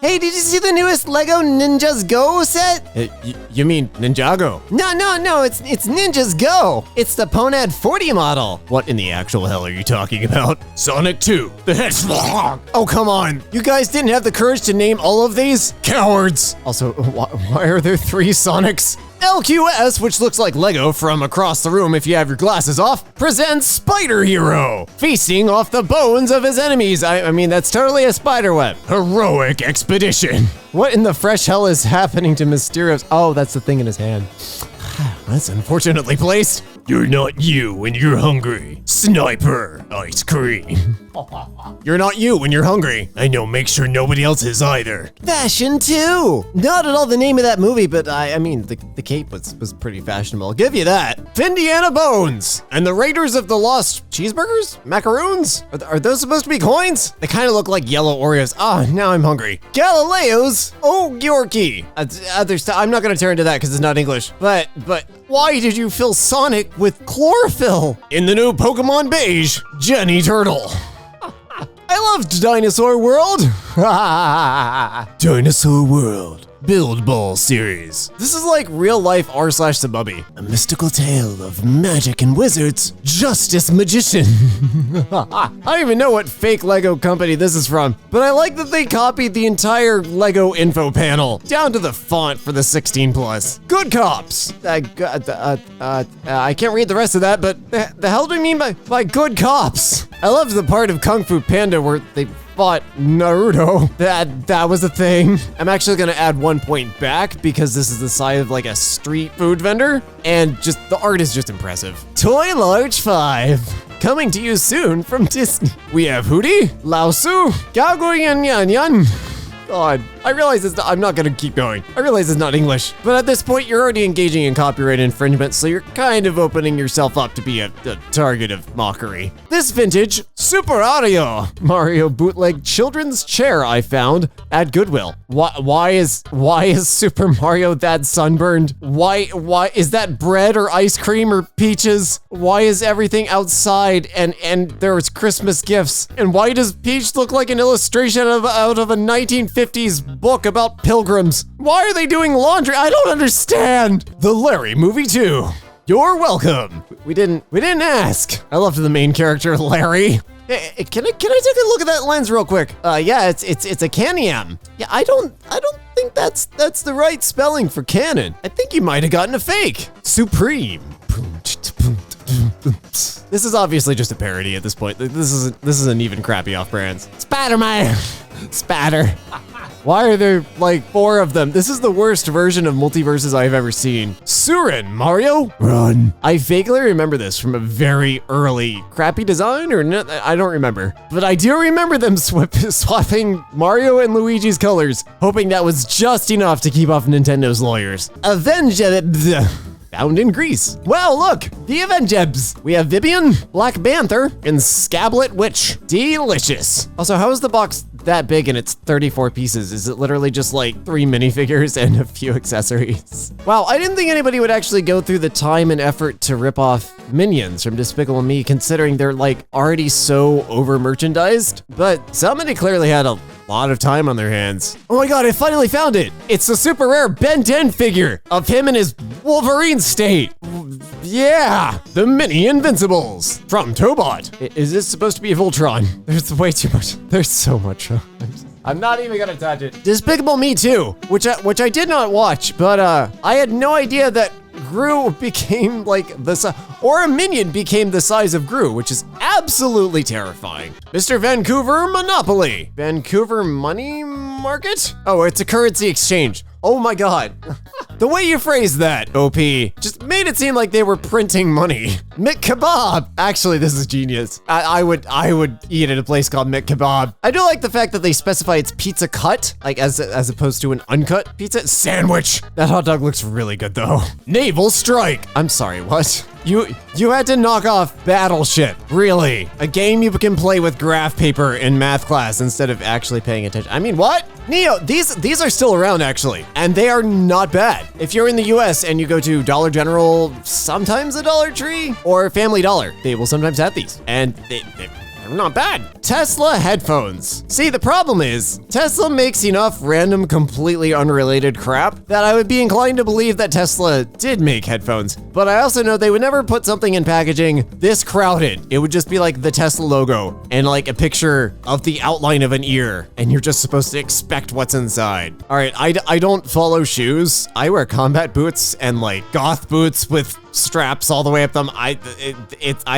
Hey, did you see the newest Lego Ninjas Go set? You mean Ninjago? No, it's Ninjas Go. It's the Ponad 40 model. What in the actual hell are you talking about? Sonic 2, the Hedgehog. Oh, come on. You guys didn't have the courage to name all of these? Cowards. Also, why are there 3 Sonics? LQS, which looks like Lego from across the room if you have your glasses off, presents Spider Hero, feasting off the bones of his enemies. I mean, that's totally a spider web. Heroic expedition. What in the fresh hell is happening to Mysterio's? Oh, that's the thing in his hand. That's unfortunately placed. You're not you when you're hungry. Sniper ice cream. You're not you when you're hungry. I know, make sure nobody else is either. Fashion 2. Not at all the name of that movie, but I mean, the cape was pretty fashionable. I'll give you that. Indiana Bones and the Raiders of the Lost Cheeseburgers? Macaroons? Are those supposed to be coins? They kind of look like yellow Oreos. Now I'm hungry. Galileo's Yorkie. I'm not gonna turn to that because it's not English, but why did you fill Sonic with chlorophyll? In the new Pokemon Beige, Jenny Turtle. I loved Dinosaur World. Dinosaur World. Build Ball series. This is like real life r/Sububby. A mystical tale of magic and wizards. Justice Magician. I don't even know what fake Lego company this is from, but I like that they copied the entire Lego info panel, down to the font for the 16+. Good Cops. I can't read the rest of that, but the hell do you mean by good cops? I loved the part of Kung Fu Panda where they fought Naruto. That was a thing. I'm actually gonna add 1 point back because this is the side of like a street food vendor, and just the art is just impressive. Toy Large 5. Coming to you soon from Disney. We have Hootie, Laosu, Gago Yan Yan Yan. God, I realize I'm not gonna keep going. I realize it's not English, but at this point you're already engaging in copyright infringement, so you're kind of opening yourself up to be a target of mockery. This vintage Super Mario bootleg children's chair I found at Goodwill. Why is Super Mario that sunburned? Why is that bread or ice cream or peaches? Why is everything outside and there's Christmas gifts? And why does Peach look like an illustration out of a 1950s book about pilgrims? Why are they doing laundry? I don't understand. The Larry Movie 2. You're welcome. We didn't ask. I loved the main character, Larry. Hey, can I take a look at that lens real quick? Yeah, it's a Canon. Yeah, I don't think that's the right spelling for Canon. I think you might have gotten a fake. Supreme. This is obviously just a parody at this point. This isn't even Crappyoffbrands. Spider-Man. Spatter. Why are there like 4 of them? This is the worst version of multiverses I've ever seen. Surin Mario Run. I vaguely remember this from a very early crappy design or no, I don't remember. But I do remember them swapping Mario and Luigi's colors, hoping that was just enough to keep off Nintendo's lawyers. Avenged. Found in Greece. Wow, look, the Avengers. We have Vivian, Black Panther, and Scablet Witch. Delicious. Also, how is the box that big and it's 34 pieces? Is it literally just like 3 minifigures and a few accessories? Wow, I didn't think anybody would actually go through the time and effort to rip off Minions from Despicable Me, considering they're like already so over merchandised. But somebody clearly had a lot of time on their hands. Oh my God, I finally found it. It's a super rare Ben 10 figure of him in his Wolverine state. Yeah, the Mini Invincibles from Tobot. Is this supposed to be Voltron? There's way too much. There's so much. I'm not even gonna touch it. Despicable Me 2, which I did not watch, but I had no idea that Gru became like the size, or a minion became the size of Gru, which is absolutely terrifying. Mr. Vancouver Monopoly. Vancouver Money Market? Oh, it's a currency exchange. Oh my God. The way you phrased that, OP, just made it seem like they were printing money. Mick Kebab. Actually, this is genius. I would eat at a place called Mick Kebab. I do like the fact that they specify it's pizza cut, like as opposed to an uncut pizza sandwich. That hot dog looks really good though. Naval Strike. I'm sorry, what? You had to knock off Battleship, really? A game you can play with graph paper in math class instead of actually paying attention. I mean, what? Neo, these are still around actually, and they are not bad. If you're in the US and you go to Dollar General, sometimes a Dollar Tree, or Family Dollar, they will sometimes have these, and they're they're not bad. Tesla headphones. See, the problem is, Tesla makes enough random, completely unrelated crap that I would be inclined to believe that Tesla did make headphones. But I also know they would never put something in packaging this crowded. It would just be like the Tesla logo and like a picture of the outline of an ear, and you're just supposed to expect what's inside. All right, I don't follow shoes. I wear combat boots and like goth boots with straps all the way up them. I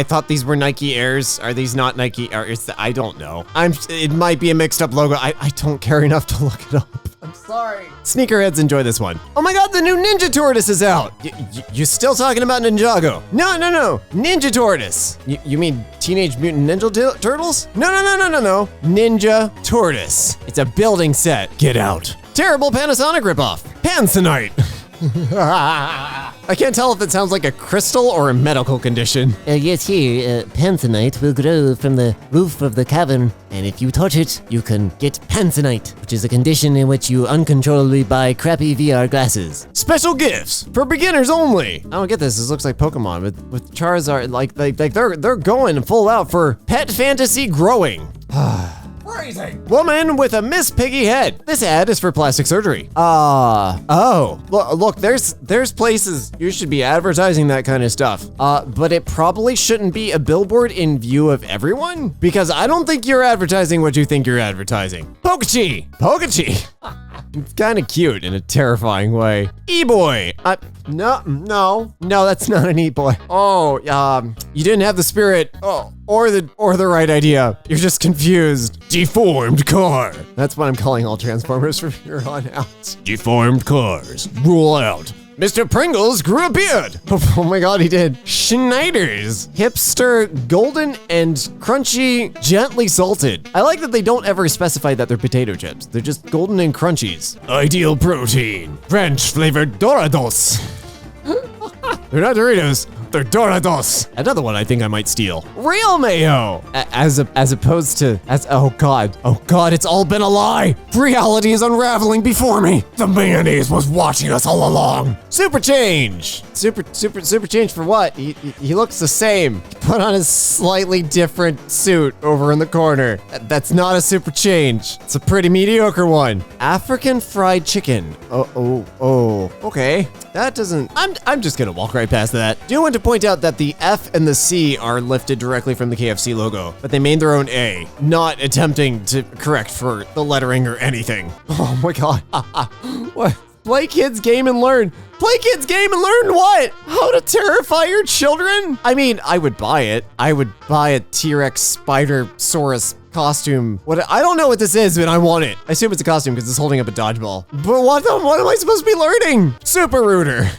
thought these were Nike Airs. Are these not Nike Airs? I don't know. It might be a mixed up logo. I don't care enough to look it up. I'm sorry. Sneakerheads enjoy this one. Oh my god, the new Ninja Tortoise is out. You still talking about Ninjago? No. Ninja Tortoise. You mean Teenage Mutant Ninja Turtles? No. Ninja Tortoise. It's a building set. Get out. Terrible Panasonic ripoff. Panasonic. I can't tell if it sounds like a crystal or a medical condition. Yes, here, pantanite will grow from the roof of the cavern, and if you touch it, you can get pantanite, which is a condition in which you uncontrollably buy crappy VR glasses. Special gifts for beginners only. I don't get this. This looks like Pokemon with Charizard. Like they're going full out for pet fantasy growing. Freezing. Woman with a Miss Piggy head. This ad is for plastic surgery. Oh. Look, there's places you should be advertising that kind of stuff. But it probably shouldn't be a billboard in view of everyone, because I don't think you're advertising what you think you're advertising. Pokechi. It's kind of cute in a terrifying way. E-boy. No, that's not an e-boy. Oh, you didn't have the spirit. Oh, or the right idea. You're just confused. Deformed car. That's what I'm calling all Transformers from here on out. Deformed cars. Rule out. Mr. Pringles grew a beard. Oh my god, he did. Schneider's. Hipster, golden, and crunchy, gently salted. I like that they don't ever specify that they're potato chips. They're just golden and crunchies. Ideal protein. Ranch flavored Dorados. They're not Doritos. They're Dorados. Another one I think I might steal. Real mayo. As opposed to, oh god, it's all been a lie. Reality is unraveling before me. The mayonnaise was watching us all along. Super change. Super change for what? He looks the same. He put on a slightly different suit over in the corner. That's not a super change. It's a pretty mediocre one. African fried chicken. Oh, okay. That doesn't, I'm just gonna walk right past that. Do want to point out that the F and the C are lifted directly from the KFC logo, but they made their own A, not attempting to correct for the lettering or anything. Oh my god. What? Play kids game and learn. Play kids game and learn what? How to terrify your children? I mean, I would buy it. I would buy a T-Rex Spider-Saurus costume. I don't know what this is, but I want it. I assume it's a costume because it's holding up a dodgeball. But what am I supposed to be learning? Super Rooter.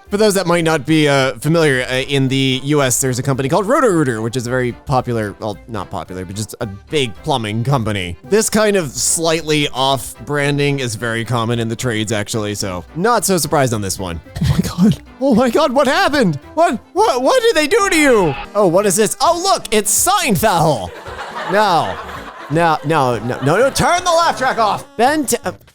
For those that might not be familiar, in the US, there's a company called Roto-Rooter, which is a very popular, well, not popular, but just a big plumbing company. This kind of slightly off branding is very common in the trades, actually, so not so surprised on this one. Oh my god, what happened? What did they do to you? Oh, what is this? Oh, look, it's Seinfeld. No, turn the laugh track off.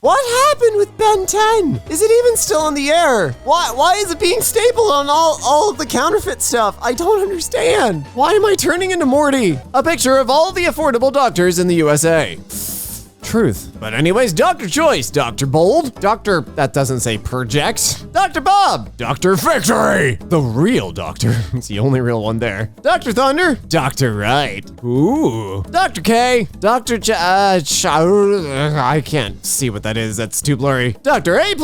What happened with Ben 10? Is it even still in the air? Why is it being stapled on all of the counterfeit stuff? I don't understand. Why am I turning into Morty? A picture of all the affordable doctors in the USA. Truth. But anyways, Dr. Choice, Dr. Bold, Dr. that doesn't say project, Dr. Bob, Dr. Victory, the real doctor. It's the only real one there. Dr. Thunder, Dr. Right. Ooh. Dr. K, Dr. I can't see what that is. That's too blurry. Dr. A+,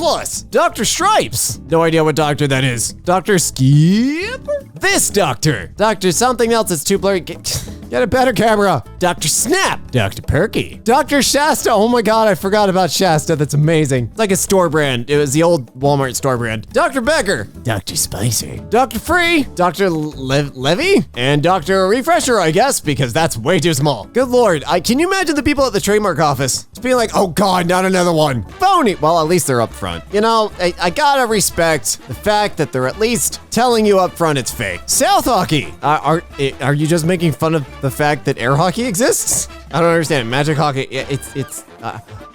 Dr. Stripes. No idea what doctor that is. Dr. Skip? This doctor. Dr. something else that's too blurry. Get a better camera. Dr. Snap. Dr. Perky. Dr. Shasta. Oh my god, I forgot about Shasta. That's amazing. It's like a store brand. It was the old Walmart store brand. Dr. Becker. Dr. Spicy. Dr. Free. Dr. Levy. And Dr. Refresher, I guess, because that's way too small. Good lord. Can you imagine the people at the trademark office just being like, oh god, not another one. Phony. Well, at least they're up front. You know, I gotta respect the fact that they're at least telling you up front it's fake. South hockey. Are you just making fun of the fact that air hockey exists? I don't understand. Magic hockey, it's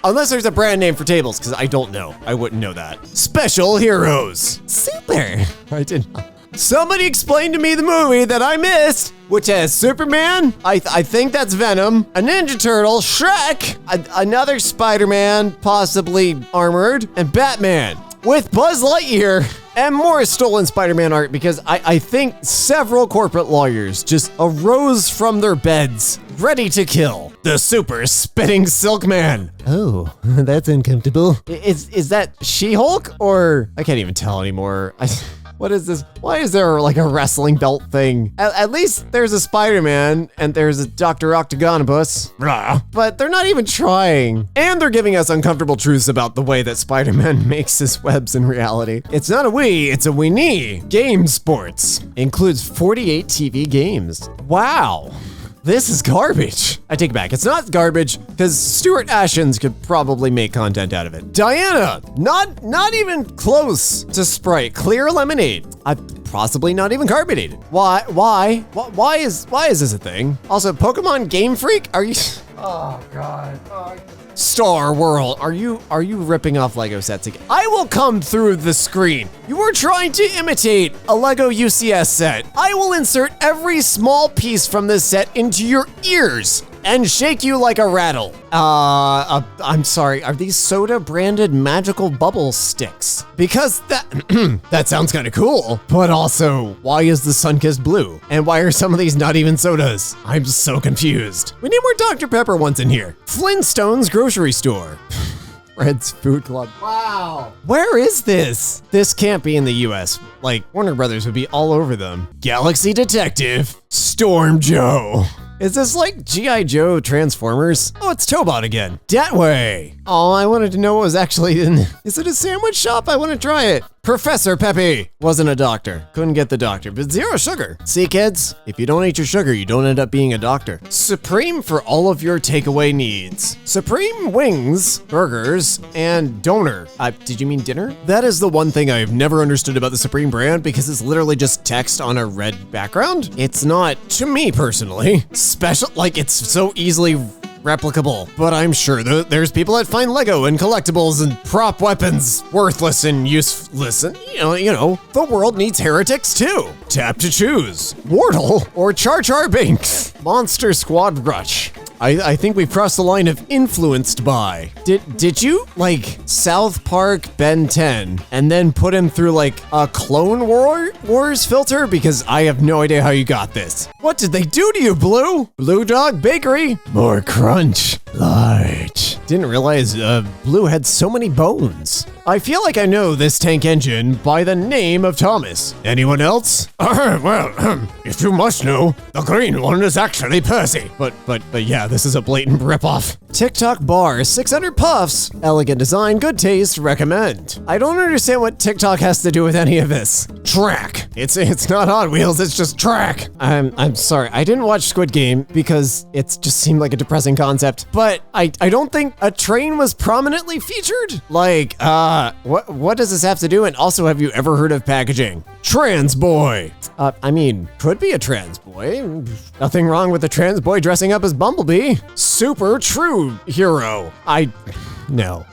unless there's a brand name for tables, because I don't know. I wouldn't know that. Special heroes. Super. I did not. Somebody explain to me the movie that I missed, which has Superman, I think that's Venom, a Ninja Turtle, Shrek, another Spider-Man, possibly armored, and Batman, with Buzz Lightyear. And more stolen Spider-Man art, because I think several corporate lawyers just arose from their beds, ready to kill the super spitting Silk Man. Oh, that's uncomfortable. Is that She-Hulk, or I can't even tell anymore. What is this? Why is there like a wrestling belt thing? At least there's a Spider-Man and there's a Dr. Octagonopus. But they're not even trying. And they're giving us uncomfortable truths about the way that Spider-Man makes his webs in reality. It's not a we, it's a we need. Game Sports includes 48 TV games. Wow. This is garbage. I take it back. It's not garbage because Stuart Ashens could probably make content out of it. Diana, not even close to Sprite. Clear lemonade. Possibly not even carbonated. Why is this a thing? Also, Pokemon Game Freak? Are you? Oh God. Star World, are you ripping off Lego sets again? I will come through the screen. You were trying to imitate a Lego UCS set. I will insert every small piece from this set into your ears and shake you like a rattle. I'm sorry, are these soda branded magical bubble sticks? Because that sounds kind of cool, but also, why is the sun-kissed blue? And why are some of these not even sodas? I'm so confused. We need more Dr. Pepper ones in here. Flintstone's grocery store. Fred's Food Club. Wow. Where is this? This can't be in the US. Like, Warner Brothers would be all over them. Galaxy Detective, Storm Joe. Is this like G.I. Joe Transformers? Oh, it's Tobot again. Dat way. Oh, I wanted to know what was actually in. Is it a sandwich shop? I want to try it. Professor Peppy wasn't a doctor. Couldn't get the doctor, but zero sugar. See, kids, if you don't eat your sugar, you don't end up being a doctor. Supreme for all of your takeaway needs. Supreme wings, burgers, and donor. Did you mean dinner? That is the one thing I've never understood about the Supreme brand because it's literally just text on a red background. It's not, to me personally, special. Like, it's so easily replicable, but I'm sure there's people that find Lego and collectibles and prop weapons worthless and useless, and you know, the world needs heretics too. Tap to choose, Wardle or Char Char Binks. Monster Squad Rush. I think we've crossed the line of influenced by. Did you like South Park Ben 10 and then put him through like a Clone Wars filter? Because I have no idea how you got this. What did they do to you, Blue? Blue Dog Bakery? More crunch. Large. Didn't realize Blue had so many bones. I feel like I know this tank engine by the name of Thomas. Anyone else? Well, if you must know, the green one is actually Percy. But yeah, this is a blatant ripoff. TikTok bar, 600 puffs. Elegant design, good taste, recommend. I don't understand what TikTok has to do with any of this. Track. It's not Hot Wheels, it's just track. I'm sorry, I didn't watch Squid Game because it just seemed like a depressing concept. But I don't think a train was prominently featured. Like, what does this have to do? And also, have you ever heard of packaging? Trans boy. I mean, could be a trans boy. Nothing wrong with a trans boy dressing up as Bumblebee. Super true hero. No.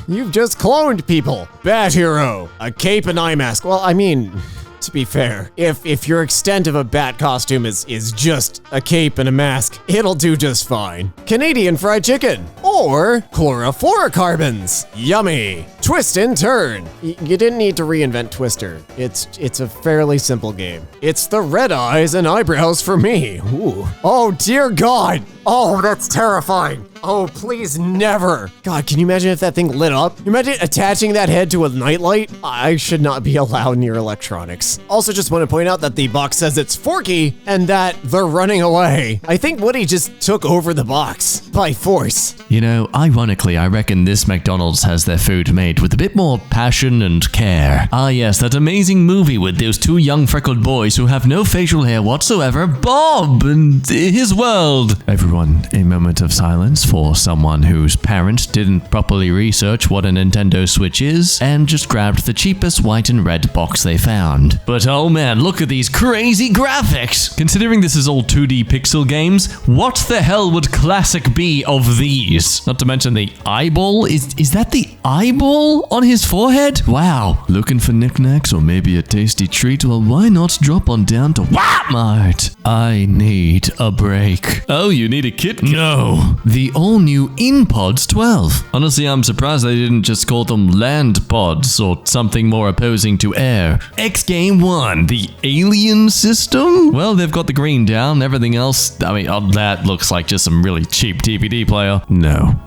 You've just cloned people. Bat hero. A cape and eye mask. Well, I mean, to be fair, if your extent of a bat costume is just a cape and a mask, it'll do just fine. Canadian fried chicken or chlorofluorocarbons. Yummy. Twist and turn. You didn't need to reinvent Twister. It's a fairly simple game. It's the red eyes and eyebrows for me. Ooh. Oh dear God. Oh, that's terrifying. Oh, please never. God, can you imagine if that thing lit up? You imagine attaching that head to a nightlight? I should not be allowed near electronics. Also, just want to point out that the box says it's Forky and that they're running away. I think Woody just took over the box by force. You know, ironically, I reckon this McDonald's has their food made with a bit more passion and care. Ah yes, that amazing movie with those two young freckled boys who have no facial hair whatsoever, Bob and his world. Everyone, a moment of silence for someone whose parent didn't properly research what a Nintendo Switch is and just grabbed the cheapest white and red box they found. But oh man, look at these crazy graphics! Considering this is all 2D pixel games, what the hell would classic be of these? Not to mention the eyeball? Is that the eyeball on his forehead? Wow. Looking for knickknacks or maybe a tasty treat? Well, why not drop on down to Walmart? I need a break. Oh, you need a kit? No. The all-new InPods 12. Honestly, I'm surprised they didn't just call them Land Pods or something more opposing to air. X Game 1, the alien system? Well, they've got the green down. Everything else, I mean, that looks like just some really cheap DVD player. No.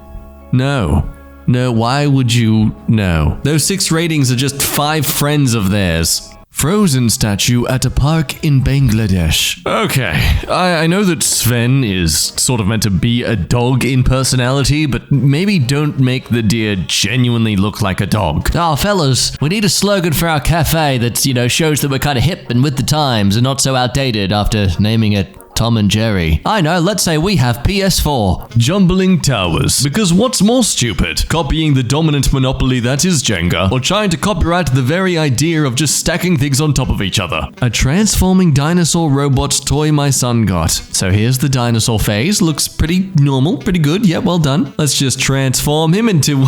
No, why would you? No. Those 6 ratings are just 5 friends of theirs. Frozen statue at a park in Bangladesh. Okay, I know that Sven is sort of meant to be a dog in personality, but maybe don't make the deer genuinely look like a dog. Oh, fellas, we need a slogan for our cafe that, shows that we're kind of hip and with the times and not so outdated after naming it Tom and Jerry. I know, let's say we have PS4. Jumbling Towers. Because what's more stupid? Copying the dominant monopoly that is Jenga, or trying to copyright the very idea of just stacking things on top of each other. A transforming dinosaur robot toy my son got. So here's the dinosaur phase. Looks pretty normal, pretty good. Yeah, well done. Let's just transform him into...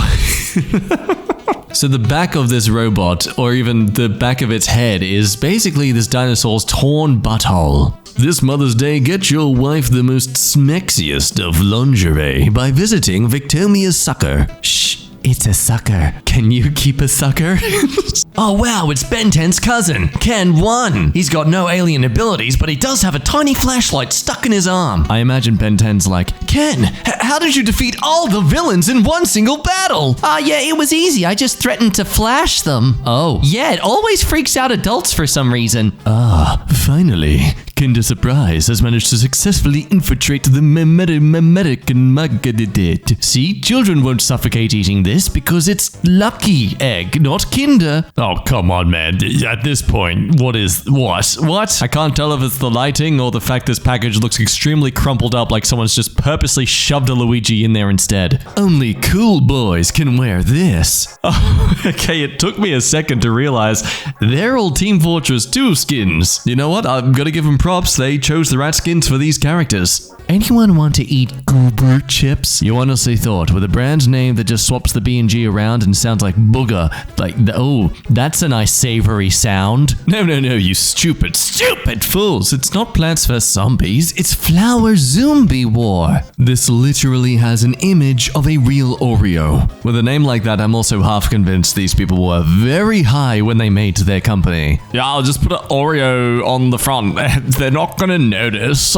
So the back of this robot, or even the back of its head, is basically this dinosaur's torn butthole. This Mother's Day, get your wife the most smexiest of lingerie by visiting Victomia's Sucker. Shh, it's a sucker. Can you keep a sucker? Oh wow, it's Ben 10's cousin, Ken 1. He's got no alien abilities, but he does have a tiny flashlight stuck in his arm. I imagine Ben 10's like, Ken, how did you defeat all the villains in one single battle? Yeah, it was easy. I just threatened to flash them. Oh. Yeah, it always freaks out adults for some reason. Finally. Kinder Surprise has managed to successfully infiltrate the American market. See, children won't suffocate eating this because it's Lucky Egg, not Kinder. Oh, come on, man. At this point, what? I can't tell if it's the lighting or the fact this package looks extremely crumpled up like someone's just purposely shoved a Luigi in there instead. Only cool boys can wear this. Oh, okay, it took me a second to realize they're all Team Fortress 2 skins. You know what? I'm gonna give them props, they chose the right skins for these characters. Anyone want to eat goober chips? You honestly thought, with a brand name that just swaps the B and G around and sounds like booger, oh, that's a nice savory sound. No, you stupid fools. It's not Plants vs. Zombies, it's Flower Zombie War. This literally has an image of a real Oreo. With a name like that, I'm also half convinced these people were very high when they made their company. Yeah, I'll just put an Oreo on the front. They're not gonna notice.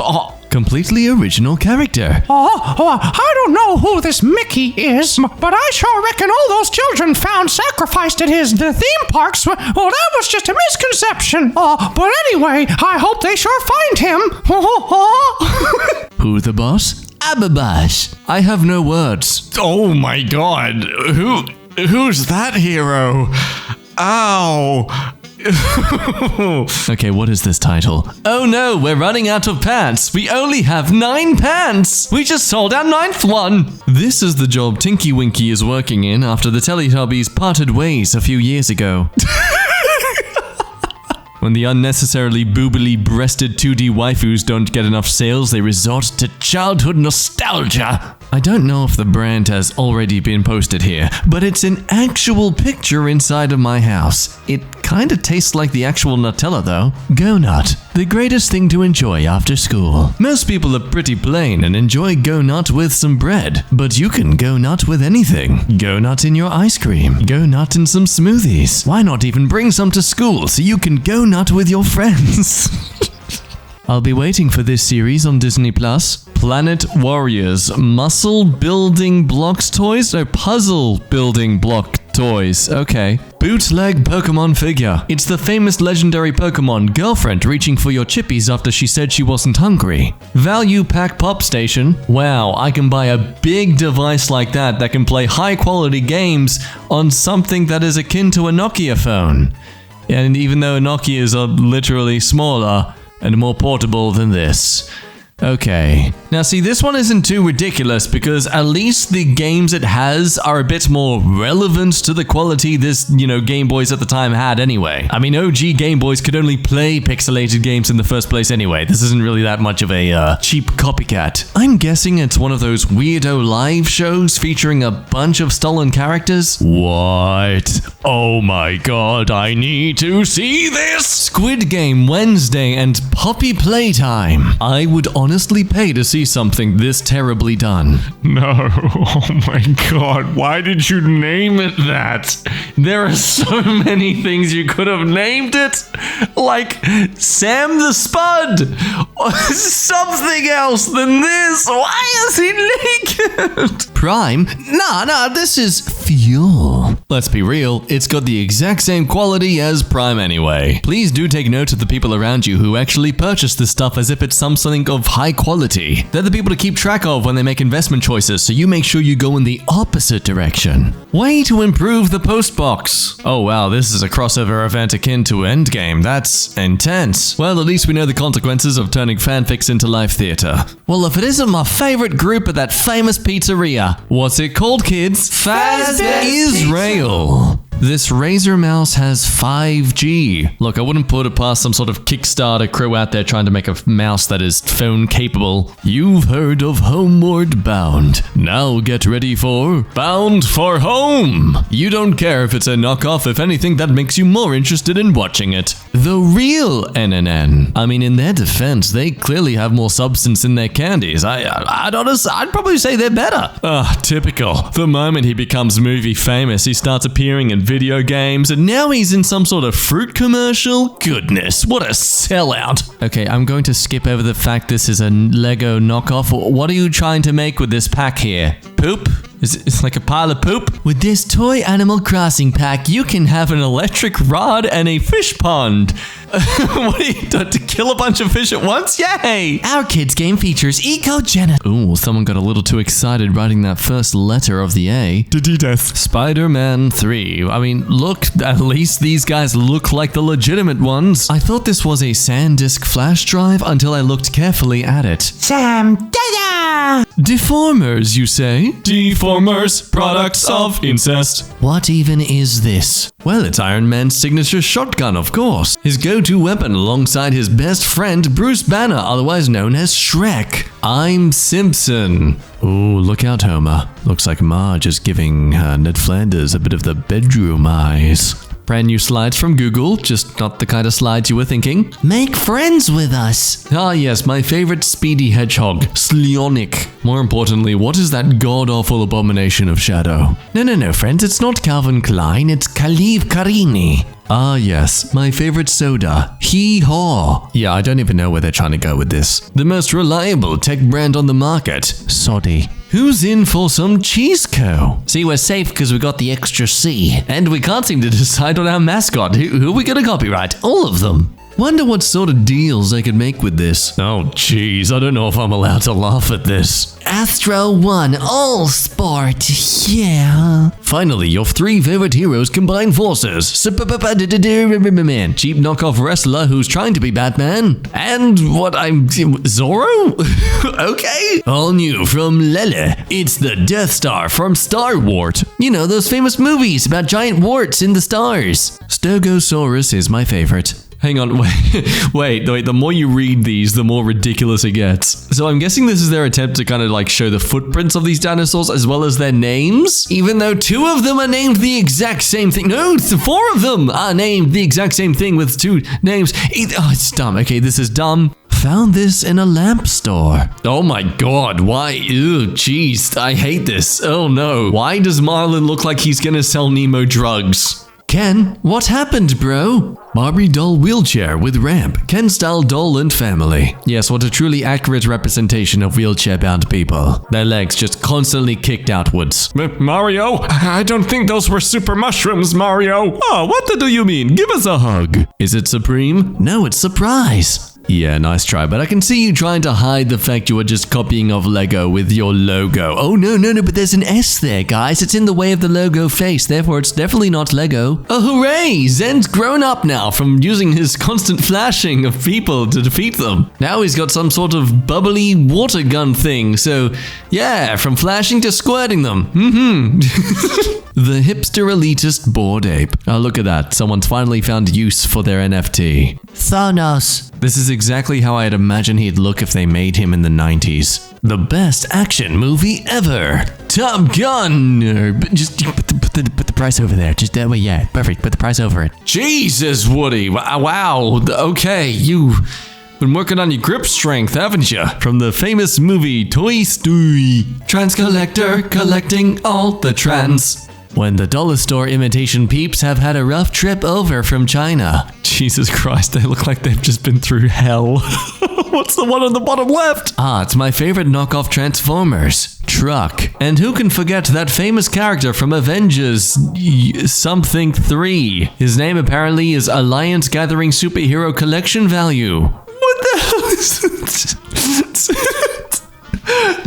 Completely original character. I don't know who this Mickey is, but I sure reckon all those children found sacrificed at the theme parks. Well, that was just a misconception. But anyway, I hope they sure find him. Who the boss? Ababash. I have no words. Oh my god. Who's that hero? Ow. Okay, what is this title? Oh no, we're running out of pants. We only have 9 pants. We just sold our 9th one. This is the job Tinky Winky is working in after the Teletubbies parted ways a few years ago. When the unnecessarily boobily-breasted 2D waifus don't get enough sales, they resort to childhood nostalgia. I don't know if the brand has already been posted here, but it's an actual picture inside of my house. It kinda tastes like the actual Nutella though. Go Nut, the greatest thing to enjoy after school. Most people are pretty plain and enjoy Go Nut with some bread, but you can Go Nut with anything. Go Nut in your ice cream. Go Nut in some smoothies. Why not even bring some to school so you can Go Nut with your friends? I'll be waiting for this series on Disney+. Planet Warriors. Muscle building blocks toys? No, puzzle building block toys. Okay. Bootleg Pokemon figure. It's the famous legendary Pokemon girlfriend reaching for your chippies after she said she wasn't hungry. Value pack pop station. Wow, I can buy a big device like that can play high quality games on something that is akin to a Nokia phone. And even though Nokias are literally smaller and more portable than this. Okay. Now see, this one isn't too ridiculous because at least the games it has are a bit more relevant to the quality this, Game Boys at the time had anyway. I mean, OG Game Boys could only play pixelated games in the first place anyway. This isn't really that much of a cheap copycat. I'm guessing it's one of those weirdo live shows featuring a bunch of stolen characters. What? Oh my god, I need to see this! Squid Game Wednesday and Puppy Playtime. I would honestly pay to see something this terribly done. No, oh my god, why did you name it that? There are so many things you could have named it. Like Sam the Spud. Or something else than this. Why is he naked? Prime? Nah, this is fuel. Let's be real, it's got the exact same quality as Prime anyway. Please do take note of the people around you who actually purchase this stuff as if it's something of high quality. They're the people to keep track of when they make investment choices, so you make sure you go in the opposite direction. Way to improve the post box. Oh wow, this is a crossover event akin to Endgame. That's intense. Well, at least we know the consequences of turning fanfics into live theater. Well, if it isn't my favorite group at that famous pizzeria. What's it called, kids? Fazbear's Israel. This Razer mouse has 5G. Look, I wouldn't put it past some sort of Kickstarter crew out there trying to make a mouse that is phone capable. You've heard of Homeward Bound. Now get ready for Bound for Home. You don't care if it's a knockoff. If anything, that makes you more interested in watching it. The real NNN. I mean, in their defense, they clearly have more substance in their candies. I'd probably say they're better. Typical. The moment he becomes movie famous, he starts appearing in video games, and now he's in some sort of fruit commercial? Goodness, what a sellout. Okay, I'm going to skip over the fact this is a Lego knockoff. What are you trying to make with this pack here? Poop? It's like a pile of poop? With this toy Animal Crossing pack, you can have an electric rod and a fish pond. What are you doing, to kill a bunch of fish at once? Yay! Our kids game features ecogenic. Ooh, someone got a little too excited writing that first letter of the A. Death. Spider-Man 3. I mean, look, at least these guys look like the legitimate ones. I thought this was a SanDisk flash drive until I looked carefully at it. Sam, da-da! Deformers, you say? Deformers, products of incest. What even is this? Well, it's Iron Man's signature shotgun, of course. His go-to weapon alongside his best friend, Bruce Banner, otherwise known as Shrek. I'm Simpson. Ooh, look out, Homer. Looks like Marge is giving Ned Flanders a bit of the bedroom eyes. Brand new slides from Google, just not the kind of slides you were thinking. Make friends with us. Ah yes, my favorite speedy hedgehog, Slionic. More importantly, what is that god-awful abomination of shadow? No, friends, it's not Calvin Klein, it's Khalif Karini. Ah yes, my favorite soda, Hee-Haw. Yeah, I don't even know where they're trying to go with this. The most reliable tech brand on the market, Soddy. Who's in for some Cheeseco? See, we're safe because we got the extra C. And we can't seem to decide on our mascot. Who are we gonna copyright? All of them. Wonder what sort of deals I could make with this. Oh, jeez, I don't know if I'm allowed to laugh at this. Astro 1 All Sport, yeah. Finally, your three favorite heroes combine forces. Man, cheap knockoff wrestler who's trying to be Batman. And Zorro? Okay. All new from Lele. It's the Death Star from Star Wart. You know, those famous movies about giant warts in the stars. Stegosaurus is my favorite. Hang on, wait, the more you read these, the more ridiculous it gets. So I'm guessing this is their attempt to kind of like show the footprints of these dinosaurs as well as their names? Even though 2 of them are named the exact same thing. No, 4 of them are named the exact same thing with 2 names. Oh, it's dumb. Okay, this is dumb. Found this in a lamp store. Oh my god, why? Ew, jeez, I hate this. Oh no. Why does Marlin look like he's gonna sell Nemo drugs? Ken, what happened, bro? Barbie doll wheelchair with ramp, Ken-style doll and family. Yes, what a truly accurate representation of wheelchair-bound people. Their legs just constantly kicked outwards. Mario, I don't think those were super mushrooms, Mario. Oh, what do you mean? Give us a hug. Is it Supreme? No, it's Surprise. Yeah, nice try, but I can see you trying to hide the fact you were just copying off Lego with your logo. Oh, no, but there's an S there, guys. It's in the way of the logo face, therefore it's definitely not Lego. Oh, hooray! Zen's grown up now from using his constant flashing of people to defeat them. Now he's got some sort of bubbly water gun thing, so yeah, from flashing to squirting them. The hipster elitist bored ape. Oh, look at that. Someone's finally found use for their NFT. Thanos. This is exactly how I'd imagine he'd look if they made him in the 90s. The best action movie ever. Top Gun. Just put the price over there. Just that way, yeah. Perfect. Put the price over it. Jesus, Woody. Wow. Okay, you've been working on your grip strength, haven't you? From the famous movie Toy Story. Trans collector collecting all the trans. When the dollar store imitation peeps have had a rough trip over from China. Jesus Christ, they look like they've just been through hell. What's the one on the bottom left? Ah, it's my favorite knockoff Transformers, Truck. And who can forget that famous character from Avengers something 3? His name apparently is Alliance Gathering Superhero Collection Value. What the hell is it?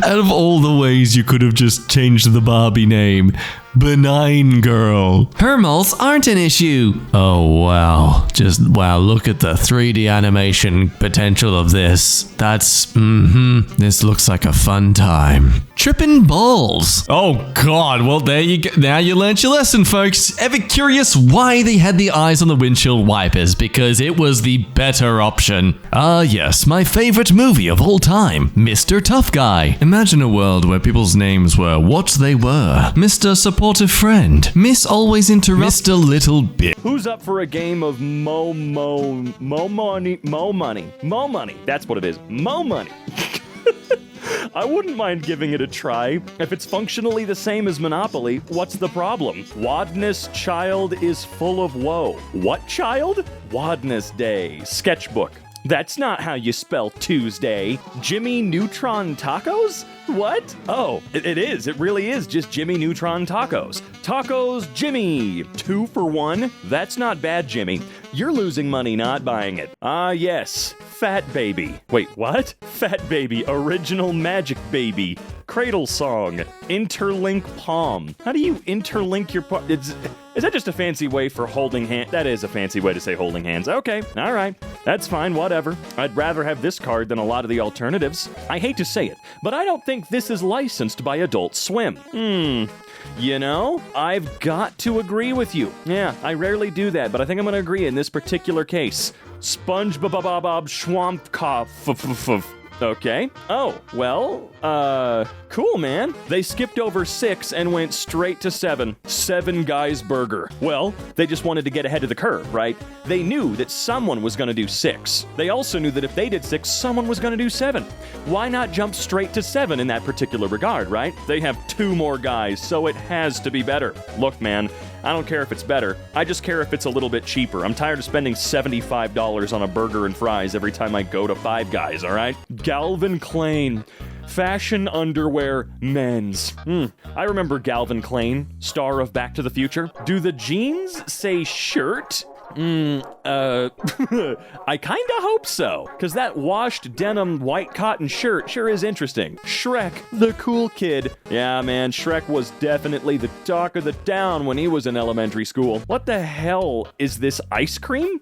Out of all the ways you could have just changed the Barbie name, Benign Girl. Hermals aren't an issue. Oh, wow. Wow, look at the 3D animation potential of this. This looks like a fun time. Trippin' balls. Oh, God. Well, there you go. Now you learned your lesson, folks. Ever curious why they had the eyes on the windshield wipers? Because it was the better option. Ah, yes, my favorite movie of all time, Mr. Tough Guy. Imagine a world where people's names were what they were. Mr. Supportive Friend. Miss Always Interrupt. Mr. Little Bit. Who's up for a game of mo money? That's what it is. Mo money. I wouldn't mind giving it a try. If it's functionally the same as Monopoly, what's the problem? Wadness child is full of woe. What child? Wadness Day. Sketchbook. That's not how you spell Tuesday. Jimmy Neutron Tacos? What? Oh, it is. It really is just Jimmy Neutron Tacos. Tacos Jimmy. 2 for 1? That's not bad, Jimmy. You're losing money not buying it. Ah, yes. Fat Baby. Wait, what? Fat Baby. Original Magic Baby. Cradle Song. Interlink Palm. How do you interlink your palm? Is that just a fancy way for holding hands? That is a fancy way to say holding hands. Okay, all right. That's fine, whatever. I'd rather have this card than a lot of the alternatives. I hate to say it, but I don't think this is licensed by Adult Swim. You know, I've got to agree with you. Yeah, I rarely do that, but I think I'm going to agree in this particular case. SpongeBob Schwampkopf. Okay. Oh, well, cool, man. They skipped over 6 and went straight to 7. 7 Guys Burger. Well, they just wanted to get ahead of the curve, right? They knew that someone was going to do 6. They also knew that if they did 6, someone was going to do 7. Why not jump straight to 7 in that particular regard, right? They have 2 more guys, so it has to be better. Look, man, I don't care if it's better. I just care if it's a little bit cheaper. I'm tired of spending $75 on a burger and fries every time I go to Five Guys, all right? Calvin Klein. Fashion underwear, men's. I remember Calvin Klein, star of Back to the Future. Do the jeans say shirt? I kinda hope so, because that washed denim white cotton shirt sure is interesting. Shrek, the cool kid. Yeah, man, Shrek was definitely the talk of the town when he was in elementary school. What the hell is this ice cream?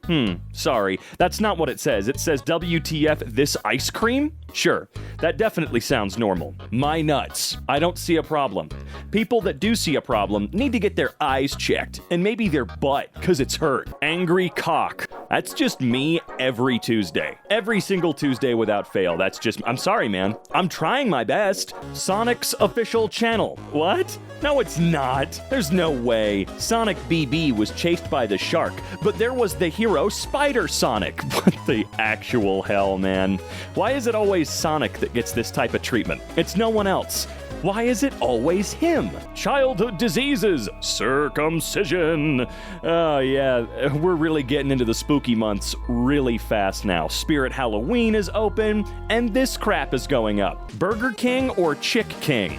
Sorry, that's not what it says. It says WTF this ice cream? Sure, that definitely sounds normal. My nuts. I don't see a problem. People that do see a problem need to get their eyes checked, and maybe their butt, because it's hurt. Angry cock. That's just me every Tuesday. Every single Tuesday without fail. That's just, I'm sorry, man. I'm trying my best. Sonic's official channel. What? No, it's not. There's no way. Sonic BB was chased by the shark, but there was the hero Spider Sonic. What the actual hell, man? Why is it always Sonic that gets this type of treatment? It's no one else. Why is it always him? Childhood diseases, circumcision. Oh yeah, we're really getting into the spooky months really fast now. Spirit Halloween is open, and this crap is going up. Burger King or Chick King?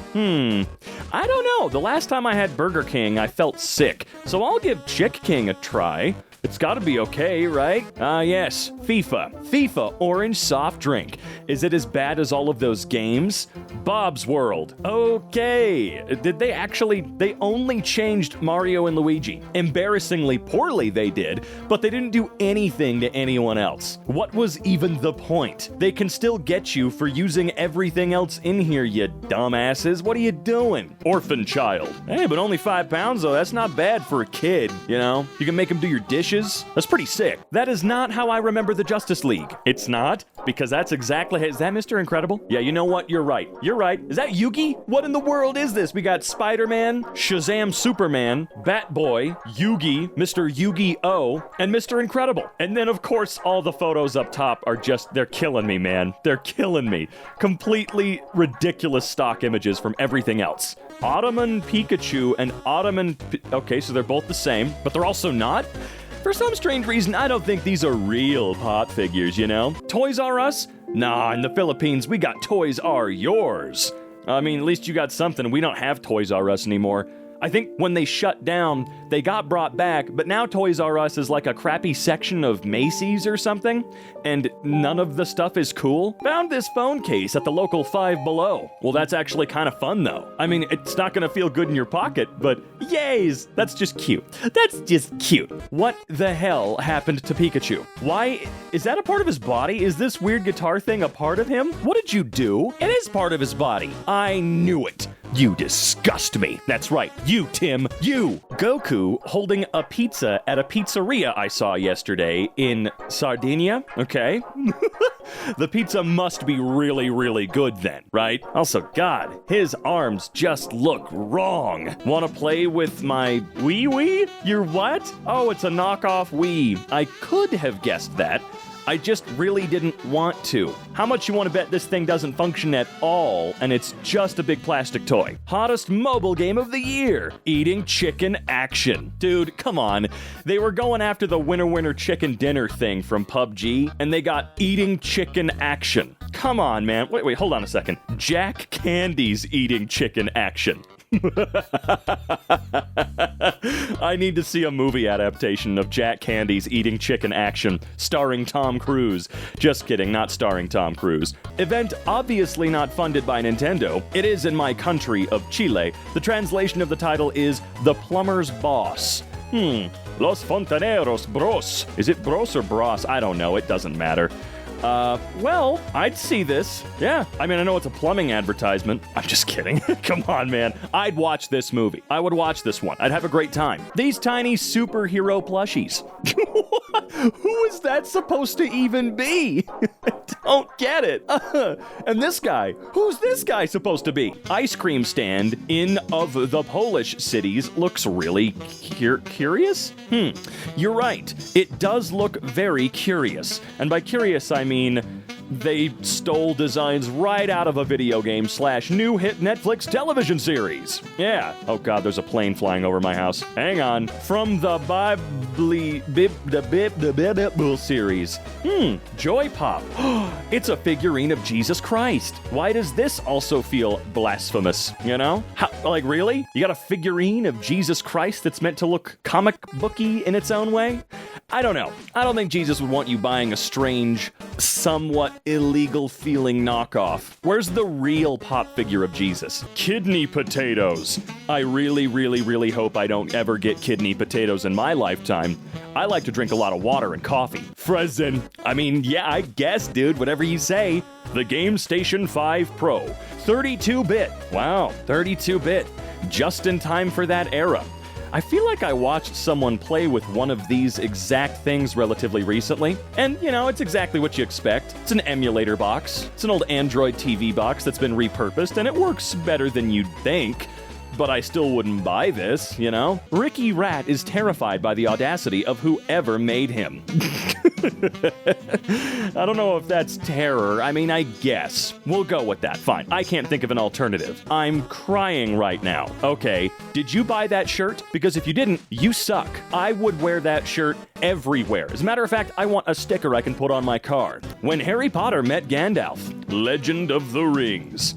I don't know. The last time I had Burger King, I felt sick, so I'll give Chick King a try. It's gotta be okay, right? Yes, FIFA. FIFA Orange Soft Drink. Is it as bad as all of those games? Bob's World. Okay. Did they actually... They only changed Mario and Luigi. Embarrassingly poorly they did, but they didn't do anything to anyone else. What was even the point? They can still get you for using everything else in here, you dumbasses. What are you doing? Orphan child. Hey, but only 5 pounds though. That's not bad for a kid, you know? You can make him do your dishes. That's pretty sick. That is not how I remember the Justice League. It's not, because that's exactly... Is that Mr. Incredible? Yeah, you know what? You're right. You're right. Is that Yugi? What in the world is this? We got Spider-Man, Shazam Superman, Batboy, Yugi, Mr. Yu-Gi-Oh, and Mr. Incredible. And then, of course, all the photos up top are just... They're killing me, man. They're killing me. Completely ridiculous stock images from everything else. Ottoman Pikachu and Ottoman... Okay, so they're both the same, but they're also not? For some strange reason, I don't think these are real Pop figures, you know? Toys R Us? Nah, in the Philippines, we got Toys R Yours. I mean, at least you got something. We don't have Toys R Us anymore. I think when they shut down, they got brought back, but now Toys R Us is like a crappy section of Macy's or something, and none of the stuff is cool. Found this phone case at the local Five Below. Well, that's actually kind of fun, though. I mean, it's not gonna feel good in your pocket, but yays, that's just cute. That's just cute. What the hell happened to Pikachu? Why, is that a part of his body? Is this weird guitar thing a part of him? What did you do? It is part of his body. I knew it. You disgust me. That's right. You, Tim. You. Goku holding a pizza at a pizzeria I saw yesterday in Sardinia. Okay. The pizza must be really, really good then, right? Also, God, his arms just look wrong. Want to play with my Wii? Your what? Oh, it's a knockoff Wii. I could have guessed that. I just really didn't want to. How much you want to bet this thing doesn't function at all, and it's just a big plastic toy? Hottest mobile game of the year. Eating chicken action. Dude, come on. They were going after the winner chicken dinner thing from PUBG, and they got eating chicken action. Come on, man. Wait, hold on a second. Jack Candy's eating chicken action. I need to see a movie adaptation of Jack Candy's Eating Chicken Action, starring Tom Cruise. Just kidding, not starring Tom Cruise. Event obviously not funded by Nintendo. It is in my country of Chile. The translation of the title is The Plumber's Boss. Los Fontaneros Bros. Is it Bros or Bros? I don't know, it doesn't matter. Well, I'd see this. Yeah, I mean, I know it's a plumbing advertisement. I'm just kidding. Come on, man. I'd watch this movie. I would watch this one. I'd have a great time. These tiny superhero plushies. Who is that supposed to even be? I don't get it. And this guy, who's this guy supposed to be? Ice cream stand in of the Polish cities looks really curious? You're right. It does look very curious. And by curious, I mean they stole designs right out of a video game / new hit Netflix television series. Yeah. Oh God, there's a plane flying over my house. Hang on. From the Bible series. Joy Pop. It's a figurine of Jesus Christ. Why does this also feel blasphemous? You know? Like, really? You got a figurine of Jesus Christ that's meant to look comic booky in its own way? I don't know. I don't think Jesus would want you buying a strange, somewhat illegal feeling knockoff. Where's the real pop figure of Jesus? Kidney potatoes. I really, really, really hope I don't ever get kidney potatoes in my lifetime. I like to drink a lot of water and coffee. Frozen. I mean, yeah, I guess, dude, whatever you say. The Game Station 5 Pro. 32-bit. Wow, 32-bit. Just in time for that era. I feel like I watched someone play with one of these exact things relatively recently, and, you know, it's exactly what you expect. It's an emulator box. It's an old Android TV box that's been repurposed, and it works better than you'd think. But I still wouldn't buy this, you know? Ricky Rat is terrified by the audacity of whoever made him. I don't know if that's terror. I mean, I guess. We'll go with that. Fine. I can't think of an alternative. I'm crying right now. Okay, did you buy that shirt? Because if you didn't, you suck. I would wear that shirt everywhere. As a matter of fact, I want a sticker I can put on my car. When Harry Potter met Gandalf. Legend of the Rings.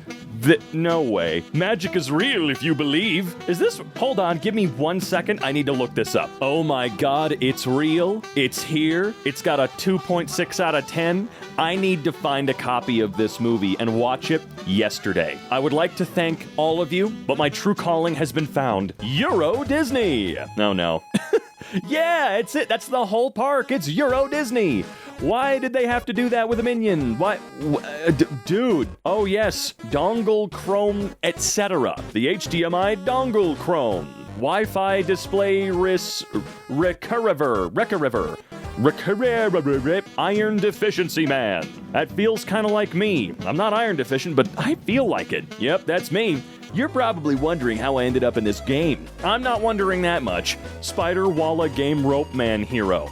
No way. Magic is real if you believe. Is this... Hold on, give me 1 second. I need to look this up. Oh my god, it's real. It's here. It's got a 2.6 out of 10. I need to find a copy of this movie and watch it yesterday. I would like to thank all of you, but my true calling has been found. Euro Disney. Oh no. Yeah, it's it. That's the whole park. It's Euro Disney. Why did they have to do that with a minion? What? Dude. Oh, yes. Dongle Chrome, etc. The HDMI Dongle Chrome. Wi-Fi display recurriver. Iron deficiency man. That feels kind of like me. I'm not iron deficient, but I feel like it. Yep, that's me. You're probably wondering how I ended up in this game. I'm not wondering that much. Spider Walla Game Rope Man Hero.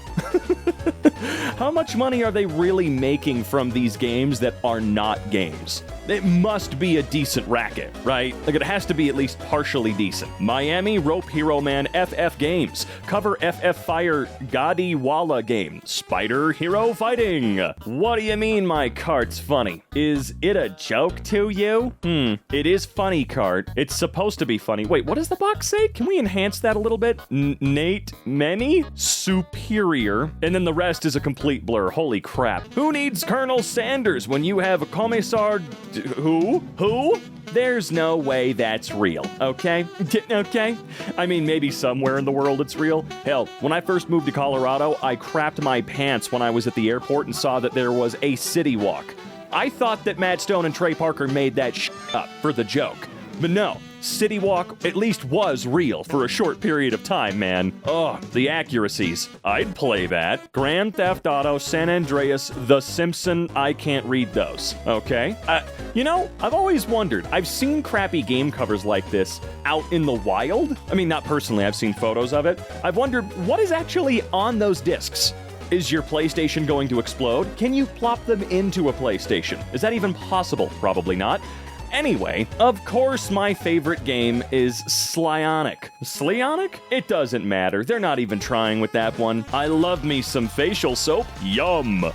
How much money are they really making from these games that are not games? It must be a decent racket, right? Like, it has to be at least partially decent. Miami Rope Hero Man FF Games. Cover FF Fire Gadi Walla Game. Spider Hero Fighting. What do you mean my cart's funny? Is it a joke to you? It is funny cart. It's supposed to be funny. Wait, what does the box say? Can we enhance that a little bit? Nate Many? Superior. And then the rest is a complete blur. Holy crap. Who needs Colonel Sanders when you have a Commissar... Who? There's no way that's real, okay? Okay? I mean, maybe somewhere in the world it's real. Hell, when I first moved to Colorado, I crapped my pants when I was at the airport and saw that there was a city walk. I thought that Matt Stone and Trey Parker made that up for the joke. But no, City Walk at least was real for a short period of time, man. Oh, the accuracies. I'd play that. Grand Theft Auto, San Andreas, The Simpson, I can't read those. Okay? You know, I've always wondered. I've seen crappy game covers like this out in the wild. I mean, not personally, I've seen photos of it. I've wondered what is actually on those discs. Is your PlayStation going to explode? Can you plop them into a PlayStation? Is that even possible? Probably not. Anyway, of course my favorite game is Slionic. Slionic? It doesn't matter. They're not even trying with that one. I love me some facial soap. Yum.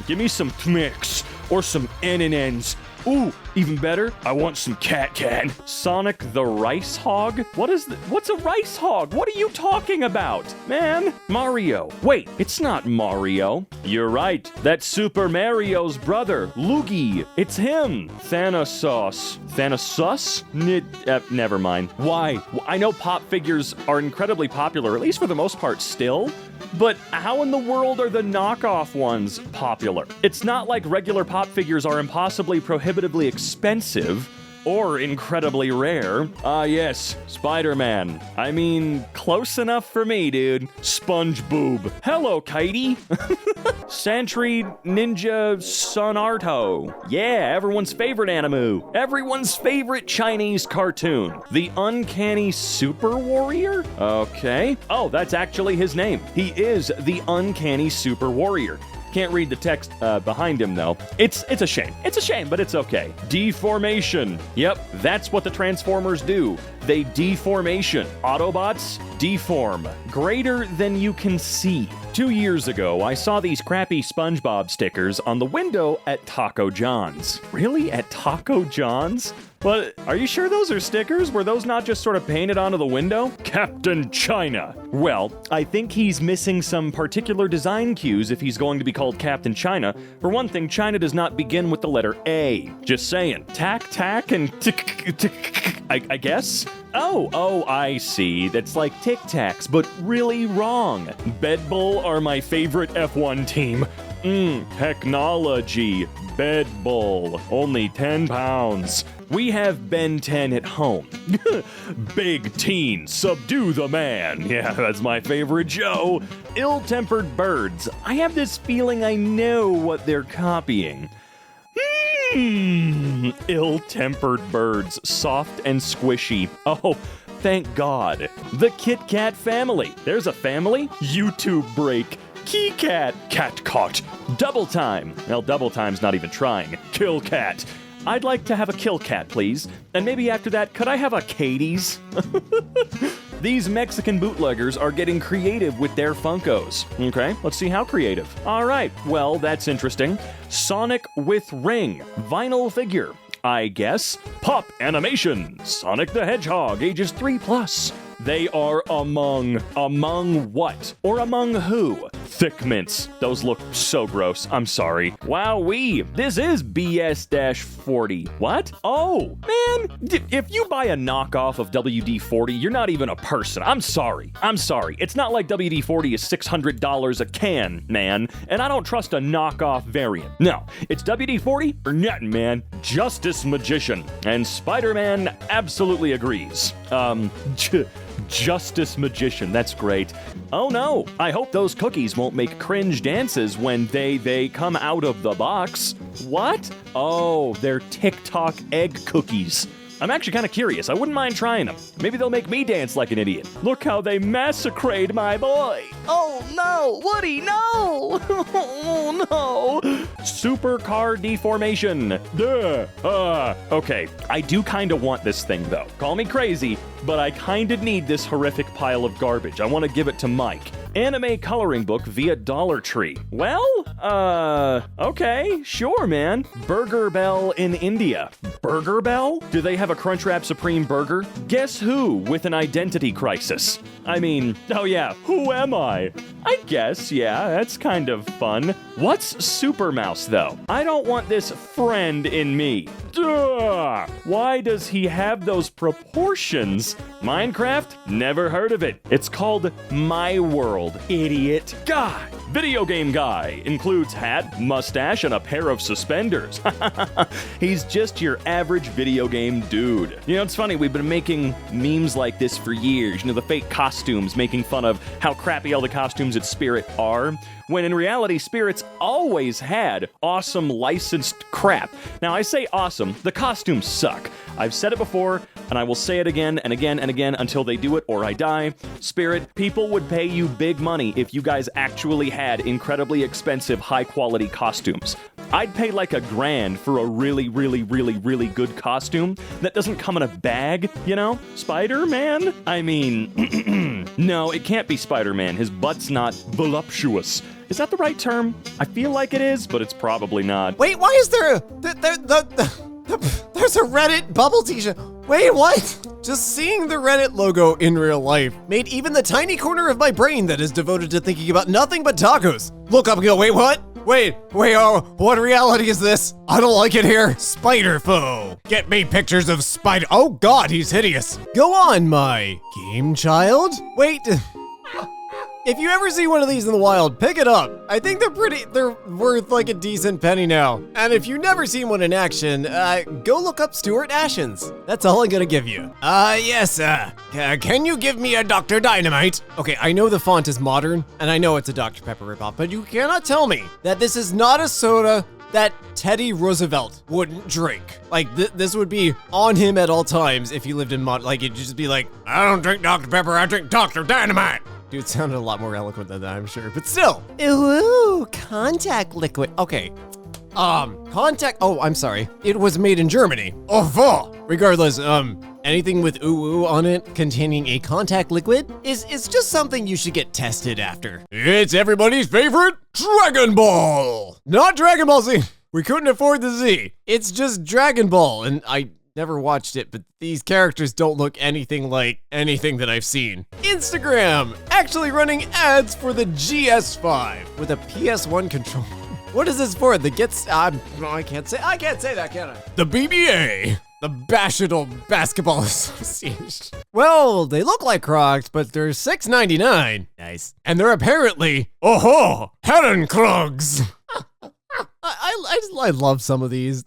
Give me some Tmix or some N&Ns. Ooh, even better, I want some cat. Sonic the Rice Hog? What's a rice hog? What are you talking about? Man, Mario. Wait, it's not Mario. You're right. That's Super Mario's brother, Luigi. It's him. Thanasos. Never mind. Why? I know pop figures are incredibly popular, at least for the most part still. But how in the world are the knockoff ones popular? It's not like regular pop figures are impossibly prohibitively expensive or incredibly rare. Ah, yes, Spider-Man. I mean, close enough for me, dude. SpongeBob. Hello, Kitey. Sentry Ninja Sonarto. Yeah, everyone's favorite anime. Everyone's favorite Chinese cartoon. The Uncanny Super Warrior? Okay. Oh, that's actually his name. He is the Uncanny Super Warrior. Can't read the text behind him, though. It's a shame. It's a shame, but it's okay. Deformation. Yep, that's what the Transformers do. They deformation. Autobots deform. Greater than you can see. 2 years ago, I saw these crappy SpongeBob stickers on the window at Taco John's. Really? At Taco John's? But are you sure those are stickers? Were those not just sort of painted onto the window? Captain China. Well, I think he's missing some particular design cues if he's going to be called Captain China. For one thing, China does not begin with the letter A. Just saying. Tack, and I guess? Oh, I see. That's like Tic Tacs, but really wrong. Bed Bull are my favorite F1 team. Technology. Bed Bull. Only 10 pounds. We have Ben 10 at home. Big teen, subdue the man. Yeah, that's my favorite Joe. Ill-tempered birds. I have this feeling I know what they're copying. Ill-tempered birds, soft and squishy. Oh, thank God. The Kit Kat family. There's a family. YouTube break. Key Cat. Cat caught. Double time. Well, double time's not even trying. Kill Cat. I'd like to have a Kill Cat, please. And maybe after that, could I have a Katie's? These Mexican bootleggers are getting creative with their Funkos. Okay, let's see how creative. All right, well, that's interesting. Sonic with ring. Vinyl figure. I guess. Pop Animation, Sonic the Hedgehog, ages 3+. They are among what? Or among who? Thick mints. Those look so gross. I'm sorry. Wowee. This is BS-40. What? Oh, man. If you buy a knockoff of WD-40, you're not even a person. I'm sorry. It's not like WD-40 is $600 a can, man. And I don't trust a knockoff variant. No, it's WD-40 or nothing, man. Justice Magician. And Spider-Man absolutely agrees. Justice Magician, that's great. Oh no, I hope those cookies won't make cringe dances when they come out of the box. What? Oh, they're TikTok egg cookies. I'm actually kind of curious. I wouldn't mind trying them. Maybe they'll make me dance like an idiot. Look how they massacred my boy. Oh no, Woody, no! Oh no! Supercar deformation. Duh. Okay. I do kind of want this thing though. Call me crazy, but I kind of need this horrific pile of garbage. I want to give it to Mike. Anime coloring book via Dollar Tree. Well, okay, sure, man. Burger Bell in India. Burger Bell? Do they have a Crunchwrap Supreme burger? Guess who with an identity crisis? I mean, oh yeah, who am I? I guess, yeah, that's kind of fun. What's Super Mouse, though? I don't want this friend in me. Duh! Why does he have those proportions? Minecraft? Never heard of it. It's called My World, idiot. God! Video game guy includes hat, mustache, and a pair of suspenders. He's just your average video game dude. You know, it's funny, we've been making memes like this for years. You know, the fake costumes, making fun of how crappy all the costumes at Spirit are, when in reality, Spirit's always had awesome licensed crap. Now, I say awesome, the costumes suck. I've said it before, and I will say it again and again and again until they do it or I die. Spirit, people would pay you big money if you guys actually had incredibly expensive, high-quality costumes. I'd pay like $1,000 for a really, really, really, really good costume that doesn't come in a bag, you know? Spider-Man? I mean, no, it can't be Spider-Man. His butt's not voluptuous. Is that the right term? I feel like it is, but it's probably not. Wait, why is there there's a Reddit bubble t-shirt? Wait, what? Just seeing the Reddit logo in real life made even the tiny corner of my brain that is devoted to thinking about nothing but tacos look up and go, wait, what? Wait, oh, what reality is this? I don't like it here. Spider foe. Get me pictures of spider. Oh God, he's hideous. Go on, my game child. Wait. If you ever see one of these in the wild, pick it up. I think they're worth like a decent penny now. And if you've never seen one in action, go look up Stuart Ashens. That's all I'm gonna give you. Yes, can you give me a Dr. Dynamite? Okay, I know the font is modern, and I know it's a Dr. Pepper ripoff, but you cannot tell me that this is not a soda that Teddy Roosevelt wouldn't drink. Like, this would be on him at all times if he lived in like, it'd just be like, I don't drink Dr. Pepper, I drink Dr. Dynamite. Dude, it sounded a lot more eloquent than that, I'm sure, but still. Ooh, contact liquid. Okay. Oh, I'm sorry. It was made in Germany. Oh, regardless, anything with ooh on it containing a contact liquid is just something you should get tested after. It's everybody's favorite Dragon Ball. Not Dragon Ball Z. We couldn't afford the Z. It's just Dragon Ball, and I never watched it, but these characters don't look anything like anything that I've seen. Instagram actually running ads for the GS5 with a PS1 controller. What is this for? The I can't say that, can I? The BBA, the Bashadal Basketball Association. Well, they look like Crocs, but they're $6.99. Nice. And they're apparently, Herrenkrogs. I love some of these.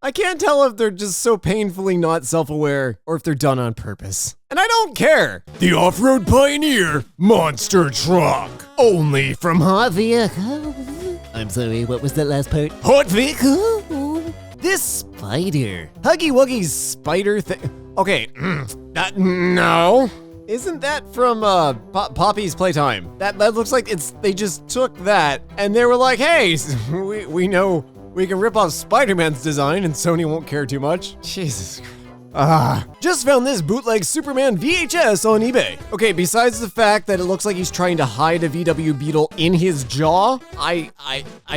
I can't tell if they're just so painfully not self-aware or if they're done on purpose. And I don't care. The Off-Road Pioneer Monster Truck. Only from Hot Vehicle. I'm sorry, what was that last part? Hot Vehicle. This spider. Huggy Wuggy's spider thing. Okay, no. Isn't that from Poppy's Playtime? That looks like they just took that and they were like, hey, we know we can rip off Spider-Man's design and Sony won't care too much. Jesus Christ. Just found this bootleg Superman VHS on eBay. Okay, besides the fact that it looks like he's trying to hide a VW Beetle in his jaw, I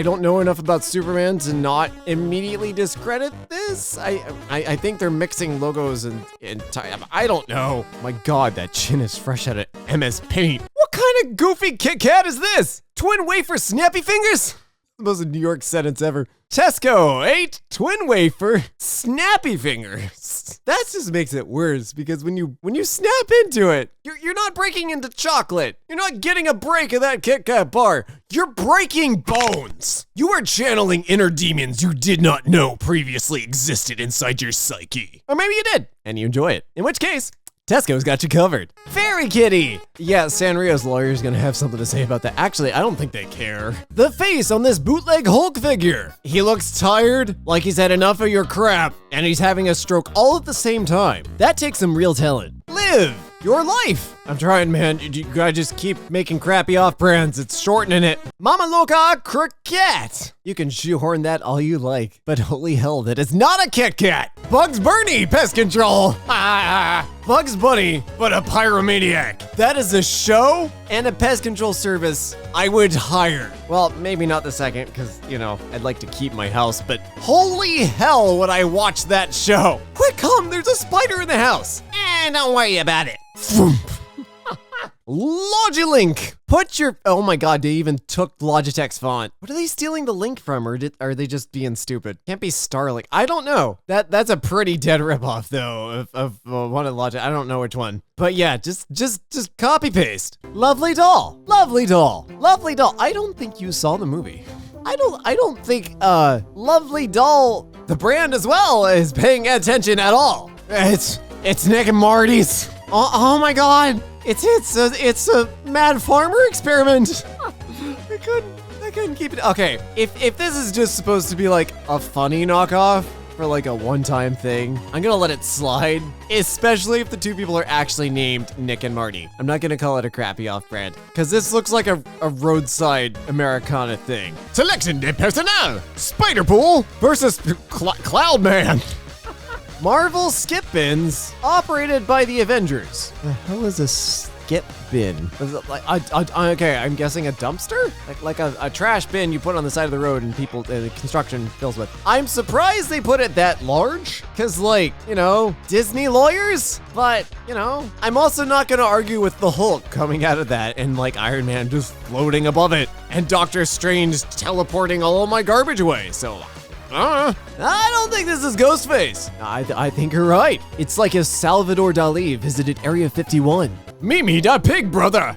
don't know enough about Superman to not immediately discredit this. I think they're mixing logos and I don't know. My God, that chin is fresh out of MS Paint. What kind of goofy Kit Kat is this? Twin wafer snappy fingers? The most New York sentence ever. Tesco ate twin wafer snappy fingers. That just makes it worse because when you snap into it, you're not breaking into chocolate. You're not getting a break of that Kit Kat bar. You're breaking bones. You are channeling inner demons you did not know previously existed inside your psyche. Or maybe you did, and you enjoy it. In which case, Tesco's got you covered. Fairy Kitty! Yeah, Sanrio's lawyer's gonna have something to say about that. Actually, I don't think they care. The face on this bootleg Hulk figure. He looks tired, like he's had enough of your crap, and he's having a stroke all at the same time. That takes some real talent. Live your life. I'm trying, man. You gotta just keep making crappy off-brands. It's shortening it. Mama Loca Cricket. You can shoehorn that all you like, but holy hell, that is not a Kit Kat. Bugs Bunny Pest Control. Bugs Bunny, but a pyromaniac. That is a show and a pest control service I would hire. Well, maybe not the second, because, you know, I'd like to keep my house, but holy hell would I watch that show. Quick, come, there's a spider in the house. Don't worry about it. Logilink! Put your, oh my God, they even took Logitech's font. What are they stealing the link from, or are they just being stupid? Can't be Starlink. I don't know. That's a pretty dead ripoff though of one of Logitech. I don't know which one. But yeah, just copy paste. Lovely doll. Lovely doll. Lovely doll. I don't think you saw the movie. I don't think Lovely Doll, the brand as well, is paying attention at all. It's Nick and Marty's. Oh my God. It's a Mad Farmer experiment. I couldn't keep it. Okay, if this is just supposed to be like a funny knockoff for like a one-time thing, I'm gonna let it slide, especially if the two people are actually named Nick and Marty. I'm not gonna call it a crappy off-brand, because this looks like a roadside Americana thing. Selection de personnel, Spider-Pool versus Cloudman. Marvel skip bins operated by the Avengers. The hell is a skip bin? Is it like okay, I'm guessing a dumpster? Like a trash bin you put on the side of the road and people construction fills with. I'm surprised they put it that large, cause like, you know, Disney lawyers, but you know, I'm also not gonna argue with the Hulk coming out of that and like Iron Man just floating above it and Doctor Strange teleporting all of my garbage away, so I don't think this is Ghostface. I think you're right. It's like if Salvador Dali visited Area 51. Mimi.pig, brother.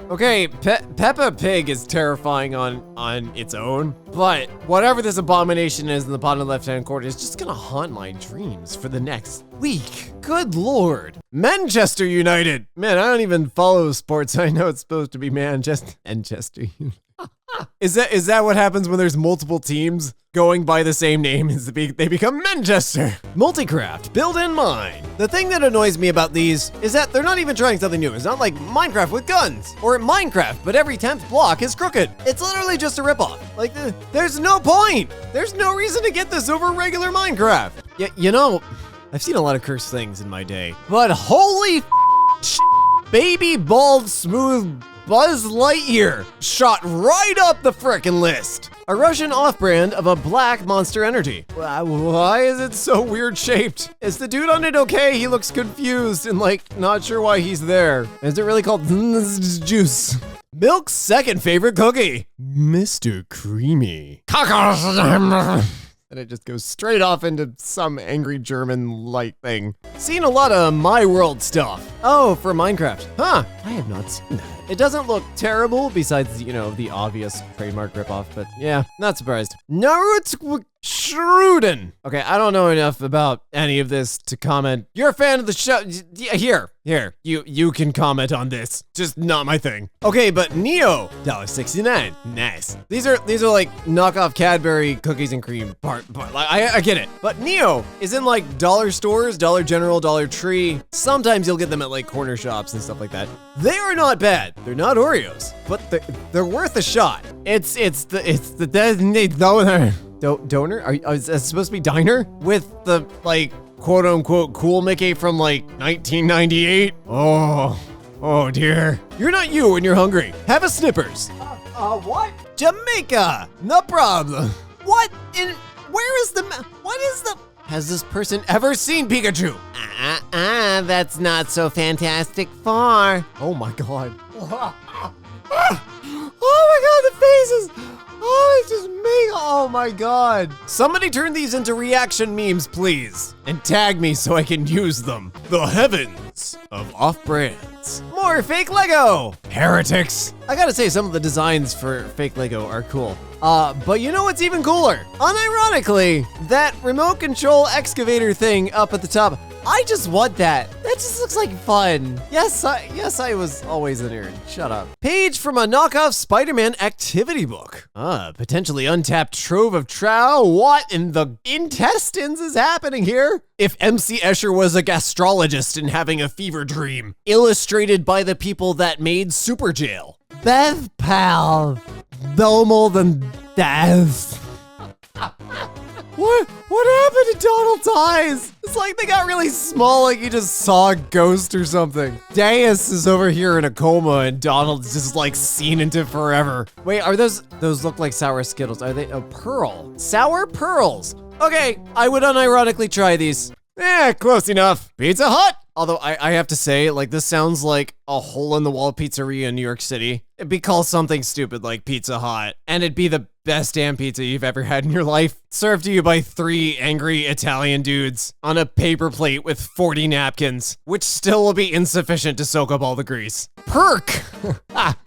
Okay, Peppa Pig is terrifying on its own, but whatever this abomination is in the bottom left-hand corner is just gonna haunt my dreams for the next week. Good Lord. Manchester United. Man, I don't even follow sports. I know it's supposed to be Manchester. Is that what happens when there's multiple teams going by the same name? They become Manchester. Multicraft, build and mine. The thing that annoys me about these is that they're not even trying something new. It's not like Minecraft with guns or Minecraft, but every 10th block is crooked. It's literally just a ripoff. Like, there's no point. There's no reason to get this over regular Minecraft. You know, I've seen a lot of cursed things in my day, but holy baby bald smooth Buzz Lightyear shot right up the frickin' list. A Russian off-brand of a black Monster Energy. Why is it so weird shaped? Is the dude on it okay? He looks confused and like not sure why he's there. Is it really called juice? Milk's second favorite cookie, Mr. Creamy. And it just goes straight off into some angry German light thing. Seen a lot of My World stuff. Oh, for Minecraft. Huh, I have not seen that. It doesn't look terrible besides, you know, the obvious trademark ripoff, but yeah, not surprised. Naruto Shrulk-Jack. Okay, I don't know enough about any of this to comment. You're a fan of the show. Here, you can comment on this. Just not my thing. Okay, but Neo, $1.69. Nice. These are like knockoff Cadbury cookies and cream part. I get it. But Neo is in like dollar stores, Dollar General, Dollar Tree. Sometimes you'll get them at like corner shops and stuff like that. They are not bad. They're not Oreos, but they're worth a shot. It's the donor. Donor? Is that supposed to be diner? With the like quote unquote cool Mickey from like 1998. Oh dear. You're not you when you're hungry. Have a Snippers. What? Jamaica. No problem. What in, where is the, what is the, has this person ever seen Pikachu? That's not so Fantastic Four. Oh my God. Oh my God, the faces. Oh, it's just me. Oh my God. Somebody turn these into reaction memes, please. And tag me so I can use them. The heavens of off-brands. More fake Lego. Heretics. I gotta say, some of the designs for fake Lego are cool. But you know what's even cooler? Unironically, that remote control excavator thing up at the top, I just want that. That just looks like fun. Yes, I was always a nerd. Shut up. Page from a knockoff Spider-Man activity book. Potentially untapped trove of trow. What in the intestines is happening here? If MC Escher was a gastrologist and having a fever dream. Illustrated by the people that made Super Jail. Bev Pal. No more than death. What happened to Donald's eyes? It's like they got really small, like he just saw a ghost or something. Deus is over here in a coma and Donald's just like seen into forever. Wait, are those look like sour Skittles? Are they a pearl? Sour pearls. Okay, I would unironically try these. Close enough. Pizza Hut. Although I have to say, like, this sounds like a hole-in-the-wall pizzeria in New York City. It'd be called something stupid like Pizza Hut, and it'd be the best damn pizza you've ever had in your life. Served to you by 3 angry Italian dudes on a paper plate with 40 napkins, which still will be insufficient to soak up all the grease. Perk!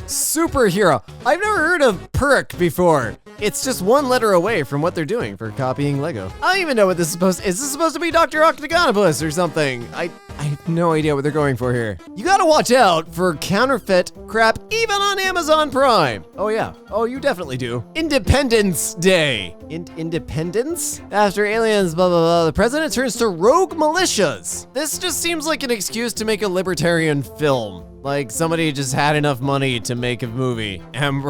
Superhero. I've never heard of Perk before. It's just 1 letter away from what they're doing for copying Lego. I don't even know what this is supposed to, is this supposed to be Dr. Octagonopus or something? I have no idea what they're going for here. You gotta watch out for counterfeit crap even on Amazon Prime. Oh yeah, oh you definitely do. Independence Day. Independence? After aliens, blah, blah, blah, the president turns to rogue militias. This just seems like an excuse to make a libertarian film. Like somebody just had enough money to make a movie. And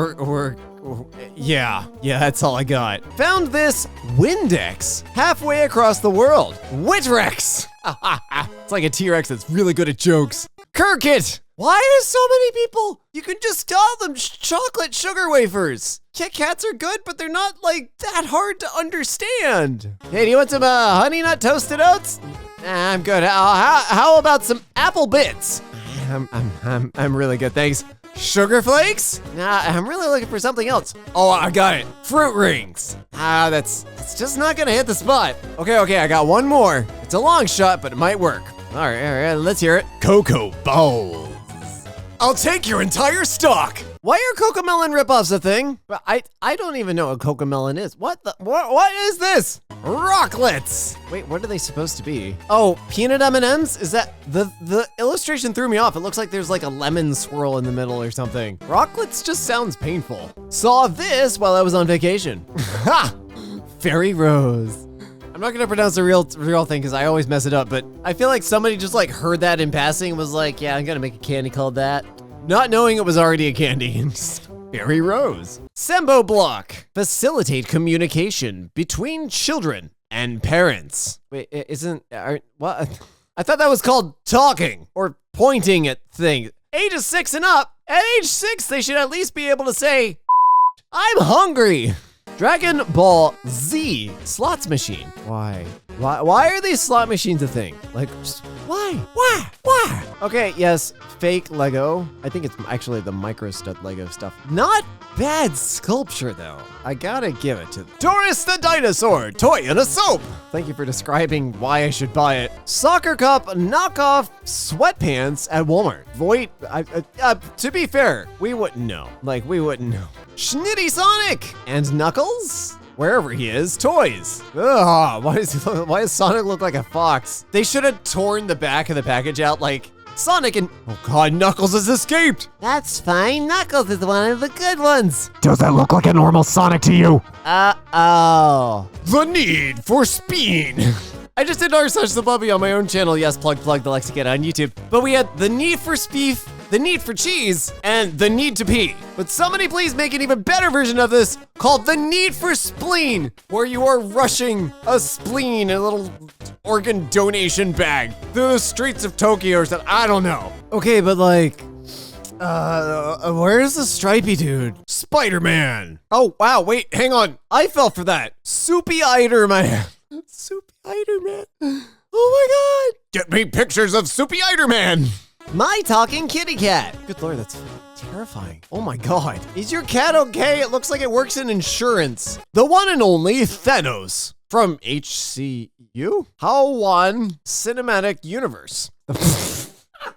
yeah, that's all I got. Found this Windex halfway across the world. Witrex. It's like a T-Rex that's really good at jokes. Kirkit. Why are so many people? You can just call them chocolate sugar wafers. Kit Kats are good, but they're not like that hard to understand. Hey, do you want some Honey Nut Toasted Oats? Nah, I'm good. How about some Apple Bits? I'm really good, thanks. Sugar Flakes? Nah, I'm really looking for something else. Oh, I got it. Fruit Rings. That's just not gonna hit the spot. Okay, I got one more. It's a long shot, but it might work. All right, let's hear it. Cocoa Balls. I'll take your entire stock. Why are Cocomelon ripoffs a thing? But I don't even know what Cocomelon is. What is this? Rocklets. Wait, what are they supposed to be? Oh, peanut M&Ms? Is that, the illustration threw me off. It looks like there's like a lemon swirl in the middle or something. Rocklets just sounds painful. Saw this while I was on vacation. Ha! Fairy Rose. I'm not gonna pronounce the real thing because I always mess it up, but I feel like somebody just like heard that in passing and was like, yeah, I'm gonna make a candy called that. Not knowing it was already a candy. Fairy Rose. Sembo Block. Facilitate communication between children and parents. Wait, what? I thought that was called talking or pointing at things. Ages 6 and up. At age 6, they should at least be able to say, I'm hungry. Dragon Ball Z slots machine. Why are these slot machines a thing? Like, why? Okay, yes, fake Lego. I think it's actually the micro stud Lego stuff. Not bad sculpture though. I gotta give it to Taurus the Dinosaur, toy in a soap. Thank you for describing why I should buy it. Soccer Cup knockoff sweatpants at Walmart. Void, to be fair, we wouldn't know. We wouldn't know. Schnitty Sonic and Knuckles. Wherever he is, toys. Ugh, why does Sonic look like a fox? They should have torn the back of the package out like Sonic and, oh God, Knuckles has escaped. That's fine. Knuckles is one of the good ones. Does that look like a normal Sonic to you? Uh-oh. The need for speed. I just did r/the Bubby on my own channel. Yes, plug the Lexi on YouTube. But we had the Need for Speed the need for cheese, and the need to pee. But somebody please make an even better version of this called the need for spleen, where you are rushing a spleen in a little organ donation bag through the streets of Tokyo or something. I don't know. Okay, but like, where's the stripey dude? Spider-Man. Oh, wow, wait, hang on. I fell for that. Soupy-Eider-Man. Soupy-Eider-Man. Oh my god. Get me pictures of Soupy Eiderman. My talking kitty cat. Good lord, that's terrifying. Oh my god. Is your cat okay? It looks like it works in insurance. The one and only Thanos from HCU? How One Cinematic Universe.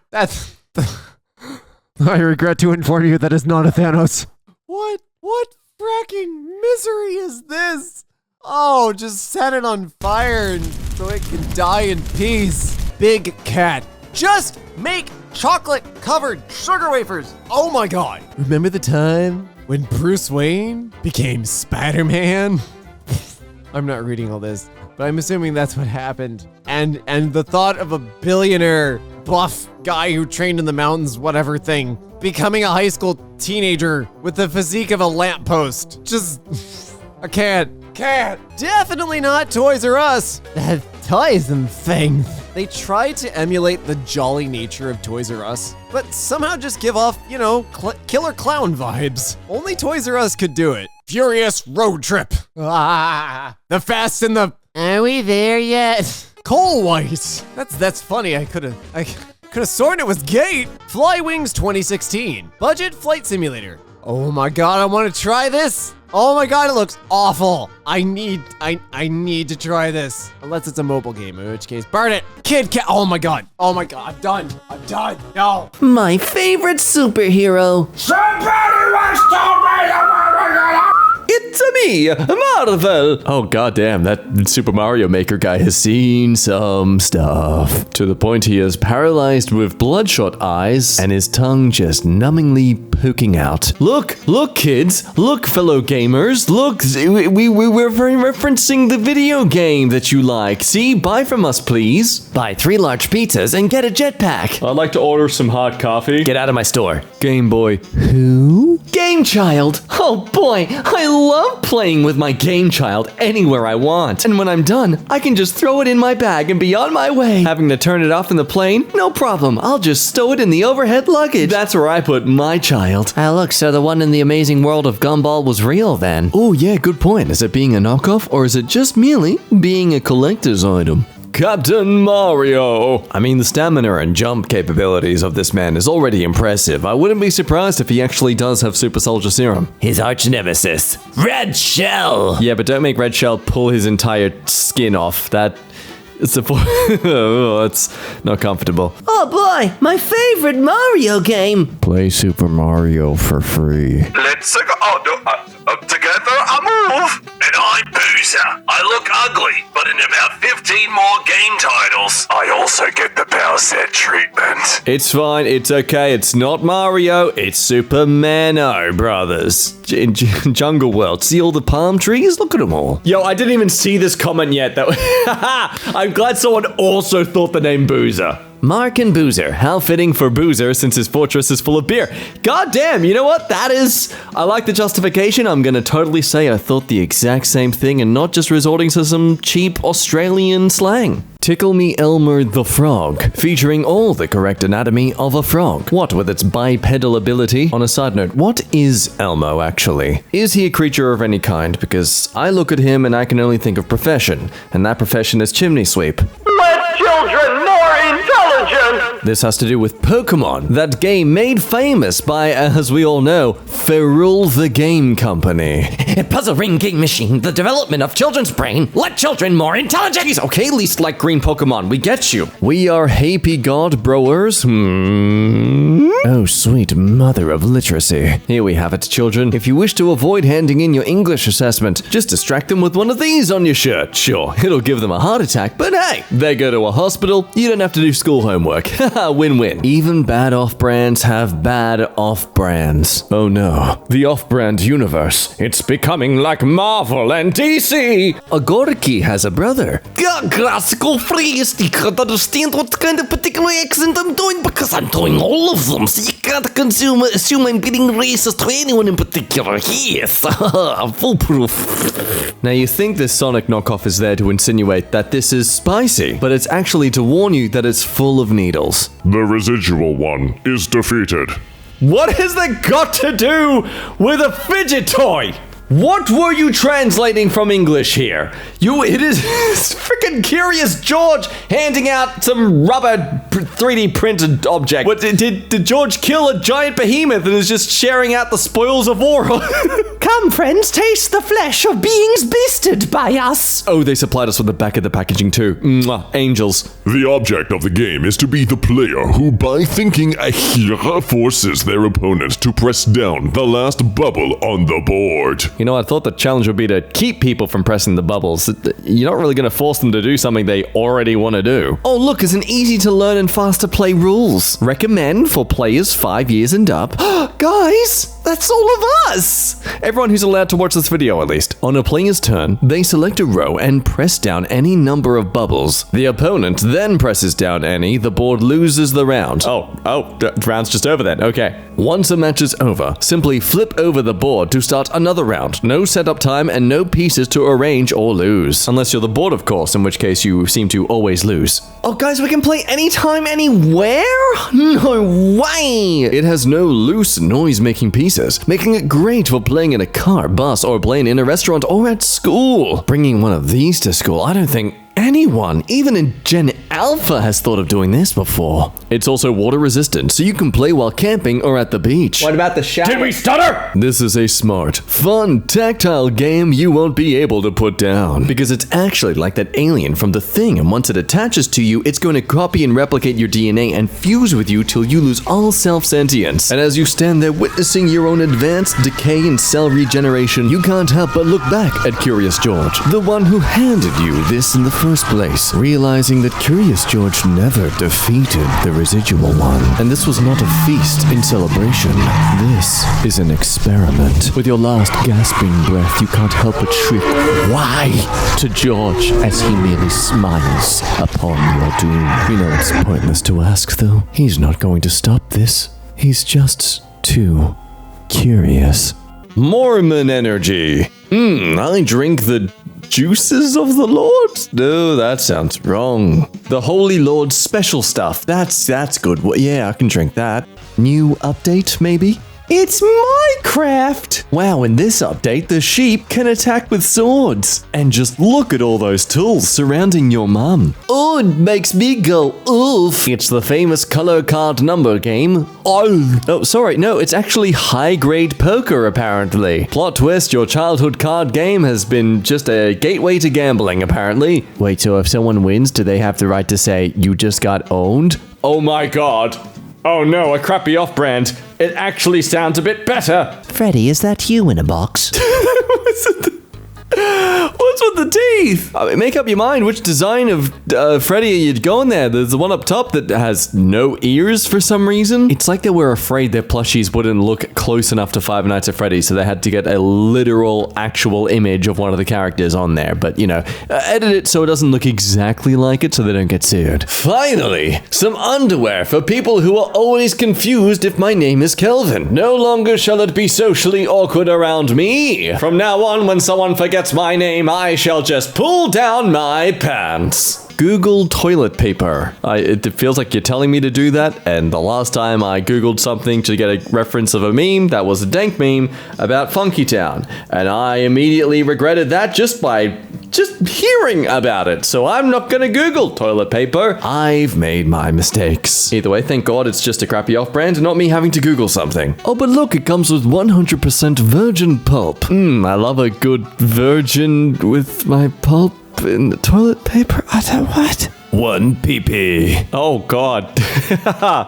That's... I regret to inform you that is not a Thanos. What fracking misery is this? Oh, just set it on fire so it can die in peace. Big cat. Just make chocolate-covered sugar wafers. Oh my god. Remember the time when Bruce Wayne became Spider-Man? I'm not reading all this, but I'm assuming that's what happened. And the thought of a billionaire buff guy who trained in the mountains, whatever thing, becoming a high school teenager with the physique of a lamppost. Just, I can't. Definitely not Toys R Us. Toys and things. They try to emulate the jolly nature of Toys R Us, but somehow just give off, you know, killer clown vibes. Only Toys R Us could do it. Furious Road Trip. The Fast and the... Are we there yet? Coal White. That's funny. I could have sworn it was Gate. Flywings 2016. Budget flight simulator. Oh my god, I want to try this. Oh my god, it looks awful. I need to try this. Unless it's a mobile game, in which case, burn it. Kid Cat. Oh my god, I'm done. No. My favorite superhero. Somebody wants to It's me, Marvel. Oh goddamn, that Super Mario Maker guy has seen some stuff. To the point he is paralyzed with bloodshot eyes and his tongue just numbingly poking out. Look kids, look fellow gamers, look, we're referencing the video game that you like. See, buy from us please. Buy 3 large pizzas and get a jetpack. I'd like to order some hot coffee. Get out of my store. Game Boy. Who? Game Child. Oh boy, I love playing with my Game Child anywhere I want. And when I'm done, I can just throw it in my bag and be on my way. Having to turn it off in the plane? No problem. I'll just stow it in the overhead luggage. That's where I put my child. Ah, look, so the one in the amazing world of Gumball was real then. Oh yeah, good point. Is it being a knockoff or is it just merely being a collector's item? Captain Mario! I mean, the stamina and jump capabilities of this man is already impressive. I wouldn't be surprised if he actually does have Super Soldier Serum. His arch nemesis, Red Shell. Yeah, but don't make Red Shell pull his entire skin off. It's not comfortable. Oh boy, my favorite Mario game. Play Super Mario for free. Let's go together a move. And I'm Boozer. I look ugly, but in about 15 more game titles, I also get the Bowser treatment. It's fine, it's okay, it's not Mario, it's Super Mano Brothers. In Jungle World, see all the palm trees? Look at them all. Yo, I didn't even see this comment yet. I'm glad someone also thought the name Boozer. Mark and Boozer. How fitting for Boozer since his fortress is full of beer. God damn, you know what? I like the justification. I'm gonna totally say I thought the exact same thing and not just resorting to some cheap Australian slang. Tickle Me Elmer the Frog, featuring all the correct anatomy of a frog. What with its bipedal ability? On a side note, what is Elmo actually? Is he a creature of any kind? Because I look at him and I can only think of profession, and that profession is chimney sweep. Let children more intelligent. This has to do with Pokemon, that game made famous by, as we all know, Ferrule the Game Company. Puzzle ring game machine, the development of children's brain. Let children more intelligent. Jeez, okay, least like green Pokemon, we get you. We are Happy God Brewers. Oh, sweet mother of literacy. Here we have it, children. If you wish to avoid handing in your English assessment, just distract them with one of these on your shirt. Sure, it'll give them a heart attack, but hey, they go to a hospital, you don't have to do school homework. Win-win. Even bad off-brands have bad off-brands. Oh no. The off-brand universe. It's becoming like Marvel and DC. Agorki has a brother. Classical phrase. You can't understand what kind of particular accent I'm doing because I'm doing all of them. So you can't assume I'm being racist to anyone in particular. Yes. Foolproof. Now you think this Sonic knockoff is there to insinuate that this is spicy, but it's actually to warn you that it's full of needles. The residual one is defeated. What has that got to do with a fidget toy? What were you translating from English here? It is freaking Curious George handing out some rubber 3D printed object. What, did George kill a giant behemoth and is just sharing out the spoils of war? Come, friends, taste the flesh of beings beasted by us. Oh, they supplied us with the back of the packaging too. Mwah, angels. The object of the game is to be the player who, by thinking ahira, forces their opponent to press down the last bubble on the board. You know, I thought the challenge would be to keep people from pressing the bubbles. You're not really going to force them to do something they already want to do. Oh, look, it's an easy to learn and fast to play rules. Recommend for players 5 years and up. Guys, that's all of us. Everyone who's allowed to watch this video, at least. On a player's turn, they select a row and press down any number of bubbles. The opponent then presses down any. The board loses the round. The round's just over then. Okay. Once a match is over, simply flip over the board to start another round. No setup time and no pieces to arrange or lose. Unless you're the board, of course, in which case you seem to always lose. Oh, guys, we can play anytime, anywhere? No way! It has no loose noise-making pieces, making it great for playing in a car, bus, or plane in a restaurant or at school. Bringing one of these to school, I don't think anyone, even in Gen Alpha, has thought of doing this before. It's also water resistant, so you can play while camping or at the beach. What about the shower? Did we stutter? This is a smart, fun, tactile game you won't be able to put down. Because it's actually like that alien from The Thing, and once it attaches to you, it's going to copy and replicate your DNA and fuse with you till you lose all self-sentience. And as you stand there witnessing your own advanced decay and cell regeneration, you can't help but look back at Curious George, the one who handed you this in the first place, realizing that Curious George never defeated the residual one. And this was not a feast in celebration. This is an experiment. With your last gasping breath, you can't help but shriek, "Why?" to George as he merely smiles upon your doom. You know it's pointless to ask, though. He's not going to stop this. He's just too curious. Mormon energy. I drink the juices of the Lord? No, that sounds wrong. The Holy Lord's special stuff. That's good. Well, yeah, I can drink that. New update, maybe? It's Minecraft! Wow, in this update, the sheep can attack with swords. And just look at all those tools surrounding your mum. Oh, it makes me go, oof. It's the famous color card number game. Oh, sorry, no, it's actually high-grade poker, apparently. Plot twist, your childhood card game has been just a gateway to gambling, apparently. Wait, so if someone wins, do they have the right to say, you just got owned? Oh my god. Oh no, a crappy off-brand. It actually sounds a bit better. Freddy, is that you in a box? What's with the teeth? I mean, make up your mind. Which design of Freddy are you going there? There's the one up top that has no ears for some reason. It's like they were afraid their plushies wouldn't look close enough to Five Nights at Freddy's, so they had to get a literal, actual image of one of the characters on there. But, you know, edit it so it doesn't look exactly like it so they don't get sued. Finally, some underwear for people who are always confused if my name is Kelvin. No longer shall it be socially awkward around me. From now on, when someone forgets my name, I shall just pull down my pants. Google toilet paper. It feels like you're telling me to do that, and the last time I Googled something to get a reference of a meme, that was a dank meme about Funky Town, and I immediately regretted that just hearing about it, so I'm not gonna Google toilet paper. I've made my mistakes. Either way, thank God it's just a crappy off-brand and not me having to Google something. Oh, but look, it comes with 100% virgin pulp. I love a good virgin with my pulp in the toilet paper. What? 1 pee-pee. Oh god.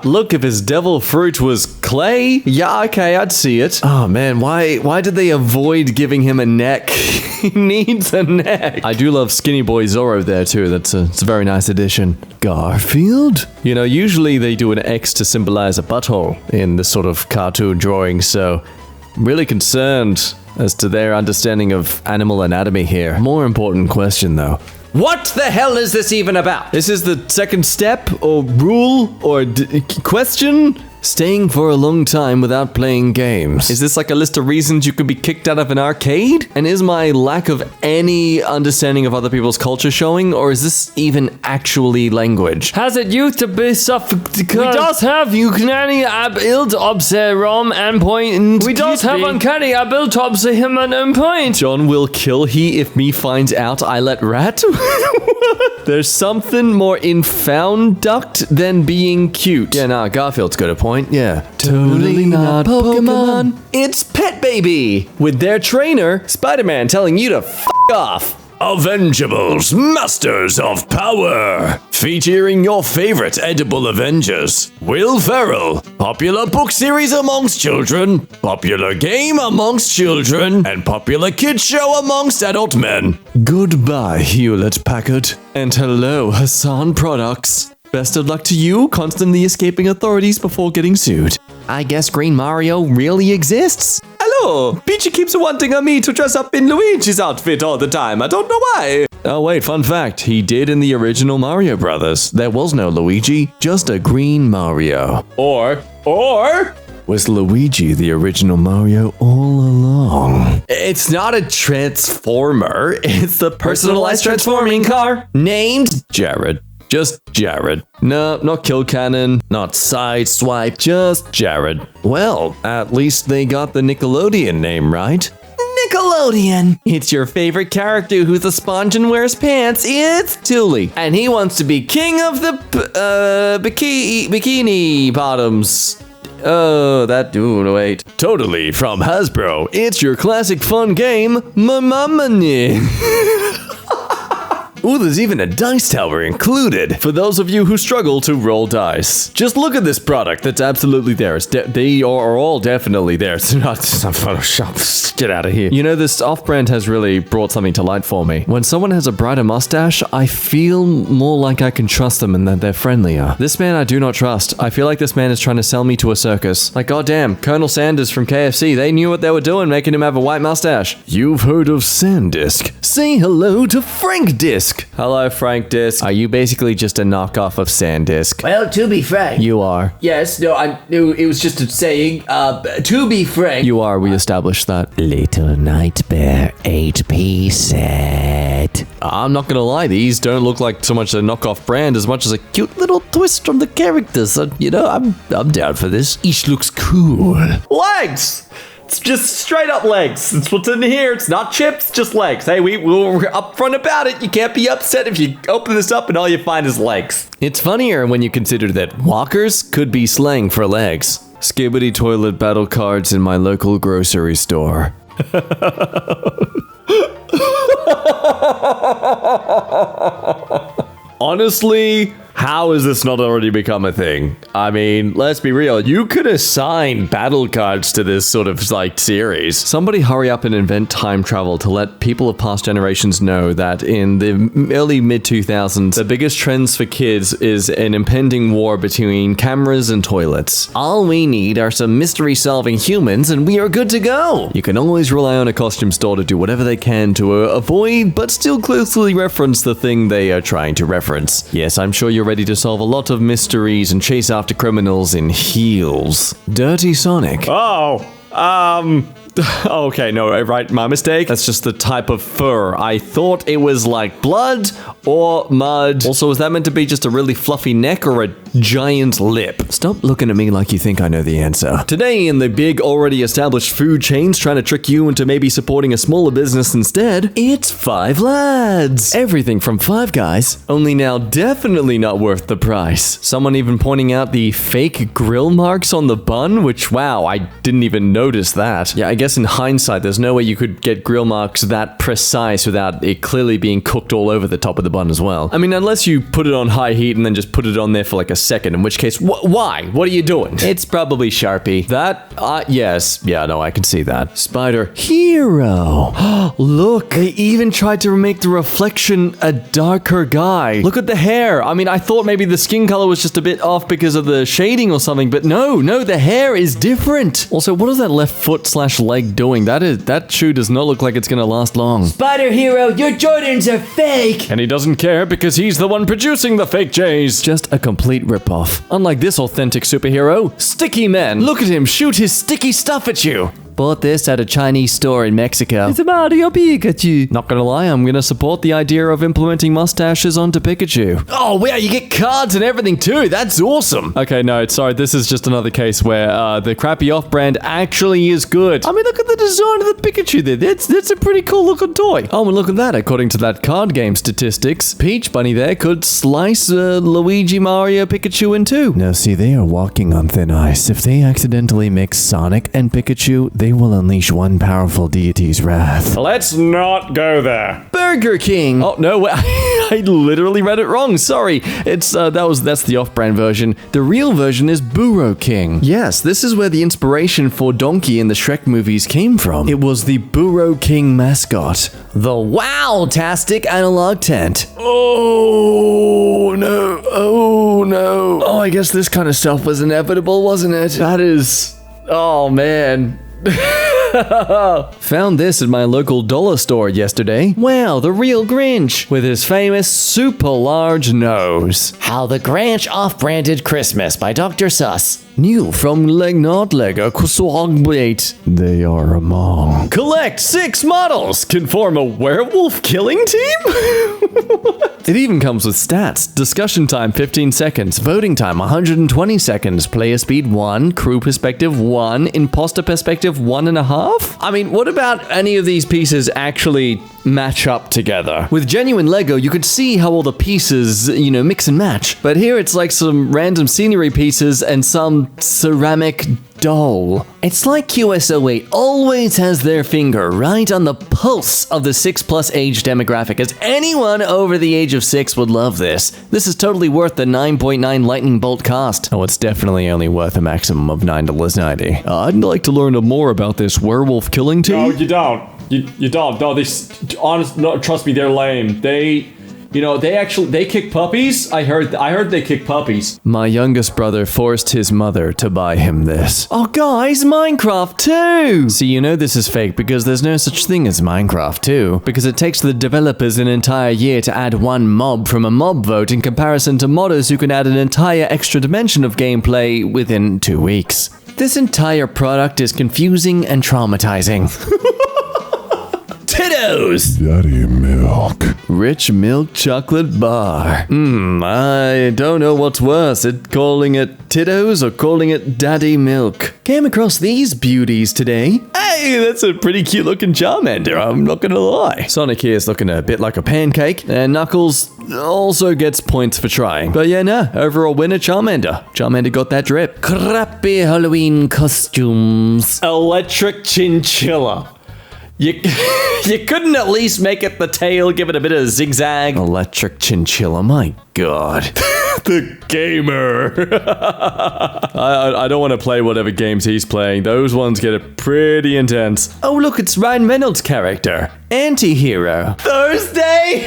Look, if his devil fruit was clay, yeah, okay, I'd see it. Oh man, why did they avoid giving him a neck? He needs a neck. I do love Skinny Boy Zorro there too. It's a very nice addition. Garfield? You know, usually they do an X to symbolize a butthole in this sort of cartoon drawing, so I'm really concerned as to their understanding of animal anatomy here. More important question though. What the hell is this even about? This is the second step, or rule, or question? Staying for a long time without playing games. Is this like a list of reasons you could be kicked out of an arcade? And is my lack of any understanding of other people's culture showing, or is this even actually language? Has it used to be sophisticated? We does have uncanny ability observe rom and point. We does have uncanny ability to observe him and point. John will kill he if me finds out I let rat. There's something more infound duct than being cute. Yeah, nah, Garfield's got a point. Yeah. Totally not Pokemon. It's Pet Baby with their trainer, Spider-Man, telling you to f off. Avengeables, Masters of Power. Featuring your favorite edible Avengers. Will Ferrell, popular book series amongst children, popular game amongst children, and popular kids show amongst adult men. Goodbye, Hewlett-Packard. And hello, Hassan Products. Best of luck to you, constantly escaping authorities before getting sued. I guess Green Mario really exists? Hello! Peachy keeps wanting me to dress up in Luigi's outfit all the time. I don't know why. Oh wait, fun fact. He did in the original Mario Brothers. There was no Luigi, just a green Mario. Or was Luigi the original Mario all along? It's not a transformer. It's the personalized transforming car named Jared. Just Jared. No, not Kill Cannon, not Sideswipe, just Jared. Well, at least they got the Nickelodeon name right. Nickelodeon! It's your favorite character who's a sponge and wears pants. It's Thule. And he wants to be king of the bikini bottoms. Oh, wait. Totally from Hasbro. It's your classic fun game, Mamamani. Ooh, there's even a dice tower included for those of you who struggle to roll dice. Just look at this product that's absolutely there. They are all definitely there. It's not Photoshop. Get out of here. You know, this off-brand has really brought something to light for me. When someone has a brighter mustache, I feel more like I can trust them and that they're friendlier. This man I do not trust. I feel like this man is trying to sell me to a circus. Like, goddamn, Colonel Sanders from KFC, they knew what they were doing, making him have a white mustache. You've heard of Sandisk. Say hello to Frank Disc. Hello, Frank Disc. Are you basically just a knockoff of Sandisk? Well, to be frank. You are. Yes, no, it was just a saying. To be frank. You are, we established that. Little Night Bear 8-piece set. I'm not gonna lie, these don't look like so much a knockoff brand as much as a cute little twist from the characters. You know, I'm down for this. Each looks cool. Legs! It's just straight up legs. It's what's in here. It's not chips, just legs. Hey, we're upfront about it. You can't be upset if you open this up and all you find is legs. It's funnier when you consider that walkers could be slang for legs. Skibbity toilet battle cards in my local grocery store. Honestly, how has this not already become a thing? I mean, let's be real. You could assign battle cards to this sort of like series. Somebody hurry up and invent time travel to let people of past generations know that in the early mid-2000s, the biggest trends for kids is an impending war between cameras and toilets. All we need are some mystery-solving humans and we are good to go. You can always rely on a costume store to do whatever they can to avoid but still closely reference the thing they are trying to reference. Yes, I'm sure you're ready to solve a lot of mysteries and chase after criminals in heels. Dirty Sonic. Okay, no, right, my mistake. That's just the type of fur. I thought it was like blood or mud. Also, is that meant to be just a really fluffy neck or a giant lip? Stop looking at me like you think I know the answer. Today, in the big, already established food chains trying to trick you into maybe supporting a smaller business instead, it's Five Lads. Everything from Five Guys, only now definitely not worth the price. Someone even pointing out the fake grill marks on the bun, which, wow, I didn't even notice that. Yeah, I guess in hindsight, there's no way you could get grill marks that precise without it clearly being cooked all over the top of the bun as well. I mean, unless you put it on high heat and then just put it on there for like a second, in which case, why? What are you doing? It's probably Sharpie. That, yes. Yeah, no, I can see that. Spider Hero. Look, they even tried to make the reflection a darker guy. Look at the hair. I mean, I thought maybe the skin color was just a bit off because of the shading or something, but no, the hair is different. Also, what is that left foot/leg doing? That shoe does not look like it's gonna last long. Spider Hero, your Jordans are fake! And he doesn't care because he's the one producing the fake J's. Just a complete ripoff. Unlike this authentic superhero, Sticky Man. Look at him shoot his sticky stuff at you. Bought this at a Chinese store in Mexico. It's a Mario Pikachu. Not gonna lie, I'm gonna support the idea of implementing mustaches onto Pikachu. Oh, wow, you get cards and everything too. That's awesome. Okay, no, sorry, this is just another case where the Crappyoff brand actually is good. I mean, look at the design of the Pikachu there. That's a pretty cool looking toy. Oh, and look at that. According to that card game statistics, Peach Bunny there could slice Luigi, Mario, Pikachu in two. Now, see, they are walking on thin ice. If they accidentally mix Sonic and Pikachu, they will unleash one powerful deity's wrath. Let's not go there. Burger King. Oh no, I literally read it wrong. Sorry. It's that's the off-brand version. The real version is Burro King. Yes, this is where the inspiration for Donkey in the Shrek movies came from. It was the Burro King mascot, the Wow-tastic analog tent. Oh no! Oh no! Oh, I guess this kind of stuff was inevitable, wasn't it? That is. Oh man. Found this at my local dollar store yesterday. Wow, the real Grinch with his famous super large nose. How the Grinch off-branded Christmas by Dr. Suss. New from Lego Croissant. They are among. Collect 6 models. Can form a werewolf killing team? It even comes with stats. Discussion time 15 seconds. Voting time 120 seconds. Player speed 1. Crew perspective 1. Imposter perspective 1.5. I mean, what about any of these pieces actually match up together? With genuine Lego, you could see how all the pieces, mix and match. But here it's like some random scenery pieces and some ceramic doll. It's like QS08 always has their finger right on the pulse of the 6+ age demographic, as anyone over the age of 6 would love this. This is totally worth the 9.9 lightning bolt cost. Oh, it's definitely only worth a maximum of $9.90. I'd like to learn more about this werewolf killing team. No, you don't. You don't. No, trust me, they're lame. They kick puppies. I heard they kick puppies. My youngest brother forced his mother to buy him this. Oh, guys, Minecraft 2! See, this is fake because there's no such thing as Minecraft 2, because it takes the developers an entire year to add one mob from a mob vote in comparison to modders who can add an entire extra dimension of gameplay within 2 weeks. This entire product is confusing and traumatizing. Tittos! Daddy milk. Rich milk chocolate bar. I don't know what's worse, calling it Tittos or calling it Daddy milk. Came across these beauties today. Hey, that's a pretty cute looking Charmander, I'm not gonna lie. Sonic here is looking a bit like a pancake, and Knuckles also gets points for trying. But yeah, overall winner Charmander. Charmander got that drip. Crappy Halloween costumes. Electric chinchilla. You couldn't at least make it the tail, give it a bit of zigzag? Electric chinchilla, my god. The gamer. I don't want to play whatever games he's playing. Those ones get pretty intense. Oh, look, it's Ryan Reynolds' character. Anti-hero. Thursday!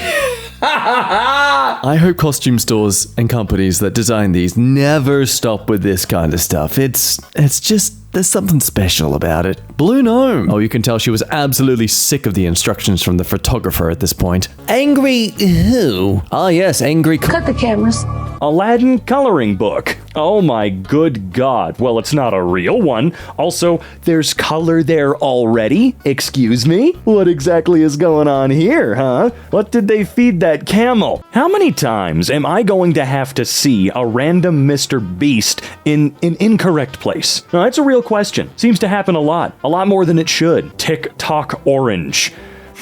I hope costume stores and companies that design these never stop with this kind of stuff. It's just... there's something special about it. Blue Gnome. Oh, you can tell she was absolutely sick of the instructions from the photographer at this point. Angry who? Ah, yes, angry... Cut the cameras. Aladdin coloring book. Oh my good god. Well, it's not a real one. Also, there's color there already. Excuse me? What exactly is going on here, huh? What did they feed that camel? How many times am I going to have to see a random Mr. Beast in an incorrect place? Now, that's a real question. Seems to happen a lot more than it should. TikTok orange.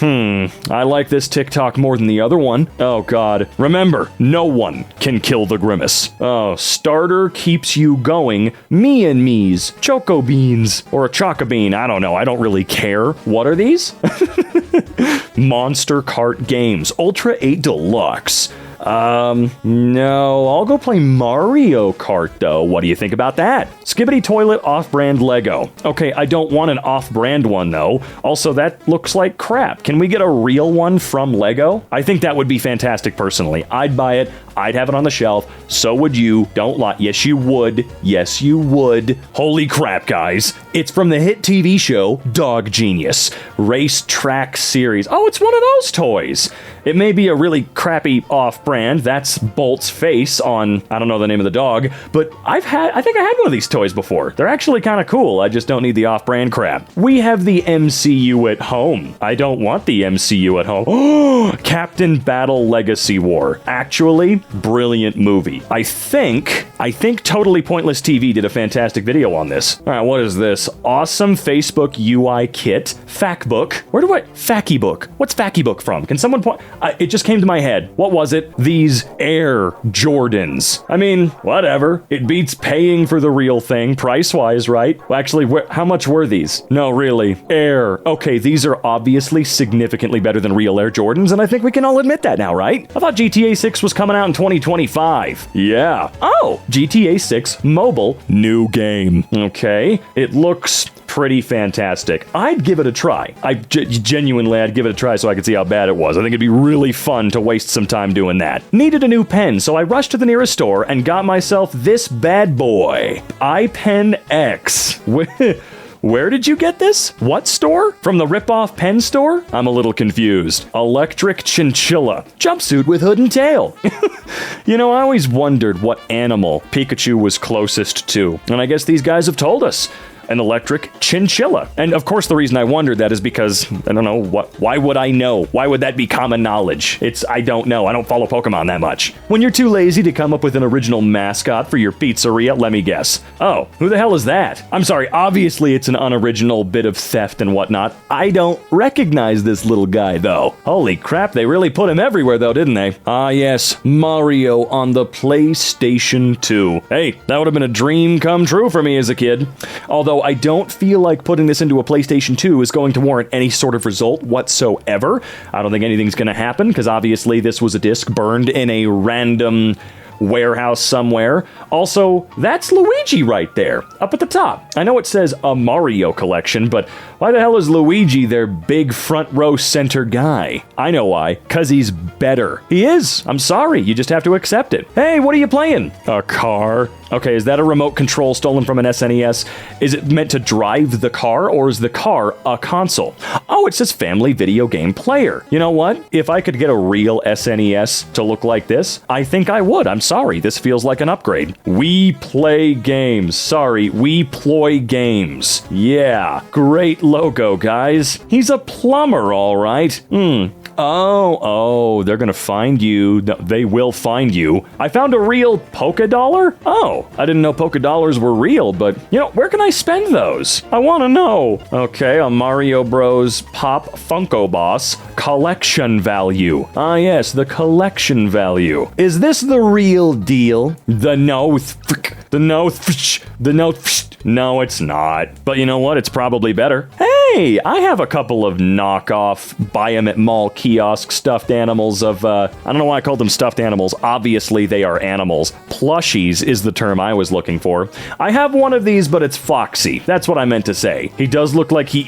I like this TikTok more than the other one. Oh god. Remember, no one can kill the grimace. Oh, starter keeps you going. Me and me's. Choco beans. Or a choco bean. I don't know. I don't really care. What are these? Monster Kart Games. Ultra 8 Deluxe. No, I'll go play Mario Kart though. What do you think about that? Skibbity Toilet off-brand Lego. Okay, I don't want an off-brand one though. Also, that looks like crap. Can we get a real one from Lego? I think that would be fantastic personally. I'd buy it. I'd have it on the shelf. So would you. Don't lie. Yes, you would. Yes, you would. Holy crap, guys. It's from the hit TV show Dog Genius. Race Track Series. Oh, it's one of those toys. It may be a really crappy off-brand. That's Bolt's face on, I don't know the name of the dog, but I think I had one of these toys before. They're actually kind of cool. I just don't need the off-brand crap. We have the MCU at home. I don't want the MCU at home. Oh, Captain Battle Legacy War. Actually, brilliant movie. I think Totally Pointless TV did a fantastic video on this. All right, what is this? Awesome Facebook UI kit. Factbook. Facky book. What's Facky book from? Can someone point? It just came to my head. What was it? These Air Jordans. I mean, whatever. It beats paying for the real thing, price-wise, right? Well, actually, how much were these? No, really. Air. Okay, these are obviously significantly better than real Air Jordans, and I think we can all admit that now, right? I thought GTA 6 was coming out in 2025. Yeah. Oh, GTA 6 mobile, new game. Okay. It looks pretty fantastic. I'd give it a try. I'd give it a try so I could see how bad it was. I think it'd be really fun to waste some time doing that. Needed a new pen, so I rushed to the nearest store and got myself this bad boy. iPen X. Where did you get this? What store? From the rip-off pen store? I'm a little confused. Electric chinchilla. Jumpsuit with hood and tail. You know, I always wondered what animal Pikachu was closest to. And I guess these guys have told us. An electric chinchilla. And of course the reason I wondered that is because, I don't know, why would I know? Why would that be common knowledge? I don't know. I don't follow Pokemon that much. When you're too lazy to come up with an original mascot for your pizzeria, let me guess. Oh, who the hell is that? I'm sorry, obviously it's an unoriginal bit of theft and whatnot. I don't recognize this little guy though. Holy crap, they really put him everywhere though, didn't they? Ah yes, Mario on the PlayStation 2. Hey, that would have been a dream come true for me as a kid. Although I don't feel like putting this into a PlayStation 2 is going to warrant any sort of result whatsoever. I don't think anything's going to happen, because obviously this was a disc burned in a random warehouse somewhere. Also, that's Luigi right there, up at the top. I know it says a Mario collection, but why the hell is Luigi their big front row center guy? I know why, cause he's better. He is. I'm sorry, you just have to accept it. Hey, what are you playing? A car. Okay, is that a remote control stolen from an SNES? Is it meant to drive the car, or is the car a console? Oh, it says family video game player. You know what? If I could get a real SNES to look like this, I think I would. I'm sorry, this feels like an upgrade. We play games. Sorry, we ploy games. Yeah, great logo, guys. He's a plumber, all right. Oh, they're gonna find you. No, they will find you. I found a real polka dollar? Oh, I didn't know polka dollars were real, but, you know, where can I spend those? I wanna know. Okay, a Mario Bros. Pop Funko Boss collection value. Ah, yes, the collection value. Is this the real deal? No, it's not. But you know what? It's probably better. Hey, I have a couple of knockoff buy 'em at mall kiosk stuffed animals of, I don't know why I called them stuffed animals. Obviously, they are animals. Plushies is the term I was looking for. I have one of these, but it's Foxy. That's what I meant to say. He does look like he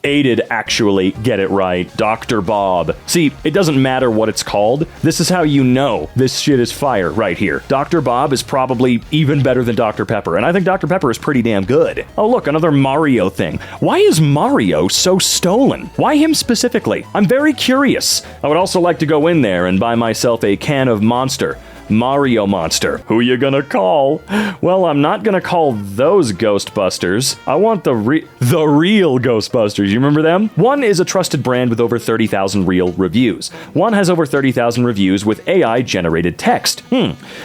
aided, actually. Get it right. Dr. Bob. See, it doesn't matter what it's called. This is how you know this shit is fire right here. Dr. Bob is probably even better than Dr. Pepper, and I think Dr. Pepper is pretty damn good. Oh, look, another Mario thing. Why is Mario so stolen? Why him specifically? I'm very curious. I would also like to go in there and buy myself a can of Monster. Mario monster. Who you gonna call? Well, I'm not gonna call those Ghostbusters. I want the real Ghostbusters. You remember them? One is a trusted brand with over 30,000 real reviews. One has over 30,000 reviews with AI-generated text.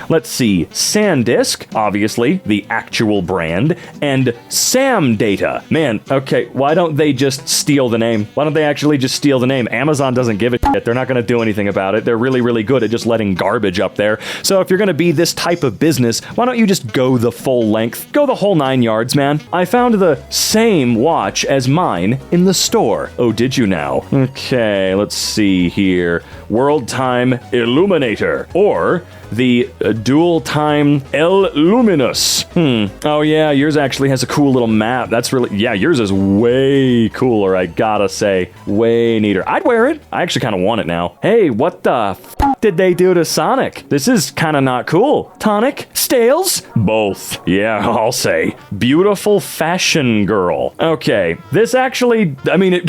Let's see. SanDisk, obviously, the actual brand, and Sam Data. Man, okay, why don't they just steal the name? Why don't they actually just steal the name? Amazon doesn't give a shit. They're not going to do anything about it. They're really, really good at just letting garbage up there. So if you're going to be this type of business, why don't you just go the full length? Go the whole 9 yards, man. I found the same watch as mine in the store. Oh, did you now? Okay, let's see here. World Time Illuminator, or the Dual Time El Luminous. Oh yeah, yours actually has a cool little map. That's really, yeah, yours is way cooler, I gotta say. Way neater. I'd wear it. I actually kind of want it now. Hey, what the f did they do to Sonic? This is kind of not cool. Tonic? Stales? Both. Yeah, I'll say. Beautiful fashion girl. Okay, this actually, I mean, it...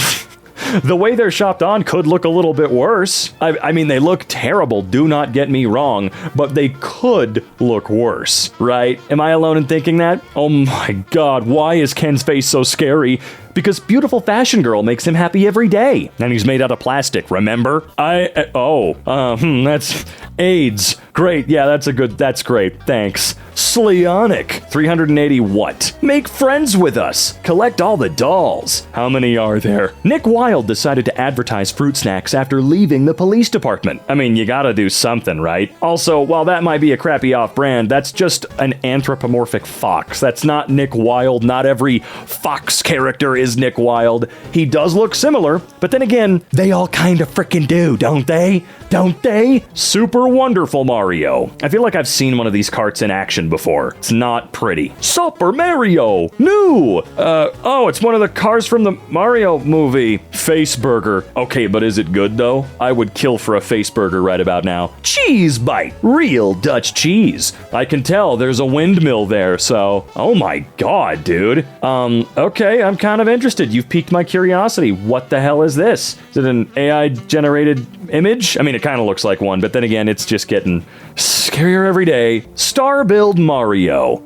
The way they're shopped on could look a little bit worse. I mean, they look terrible, do not get me wrong, but they could look worse, right? Am I alone in thinking that? Oh my god, why is Ken's face so scary? Because beautiful fashion girl makes him happy every day. And he's made out of plastic, remember? That's AIDS. Great, yeah, that's great, thanks. Sleonic, 380 what? Make friends with us. Collect all the dolls. How many are there? Nick Wilde decided to advertise fruit snacks after leaving the police department. I mean, you gotta do something, right? Also, while that might be a crappy off-brand, that's just an anthropomorphic fox. That's not Nick Wilde. Not every fox character is Nick Wilde. He does look similar, but then again, they all kind of frickin' do, don't they? Don't they? Super Wonderful Mario. I feel like I've seen one of these carts in action before. It's not pretty. Super Mario! New! It's one of the cars from the Mario movie. Face Burger. Okay, but is it good though? I would kill for a face burger right about now. Cheese Bite. Real Dutch cheese. I can tell there's a windmill there, so... Oh my god, dude. Okay, I'm kind of interested. You've piqued my curiosity. What the hell is this? Is it an AI-generated image? I mean, it kind of looks like one, but then again, it's just getting scarier every day. Star Build Mario.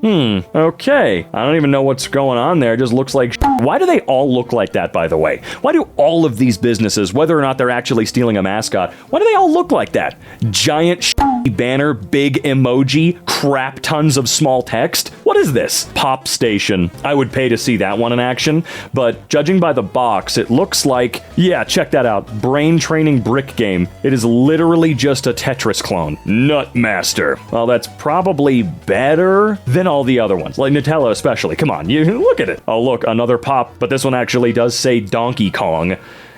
Okay. I don't even know what's going on there. It just looks like Why do they all look like that, by the way? Why do all of these businesses, whether or not they're actually stealing a mascot, why do they all look like that? Giant banner, big emoji, crap tons of small text? What is this? Pop Station. I would pay to see that one in action, but judging by the box, it looks like, yeah, check that out. Brain Training Brick Game. It is literally just a Tetris clone. Nutmaster. Well, that's probably better than all the other ones, like Nutella especially. Come on, you look at it. Oh, look, another pop, but this one actually does say Donkey Kong.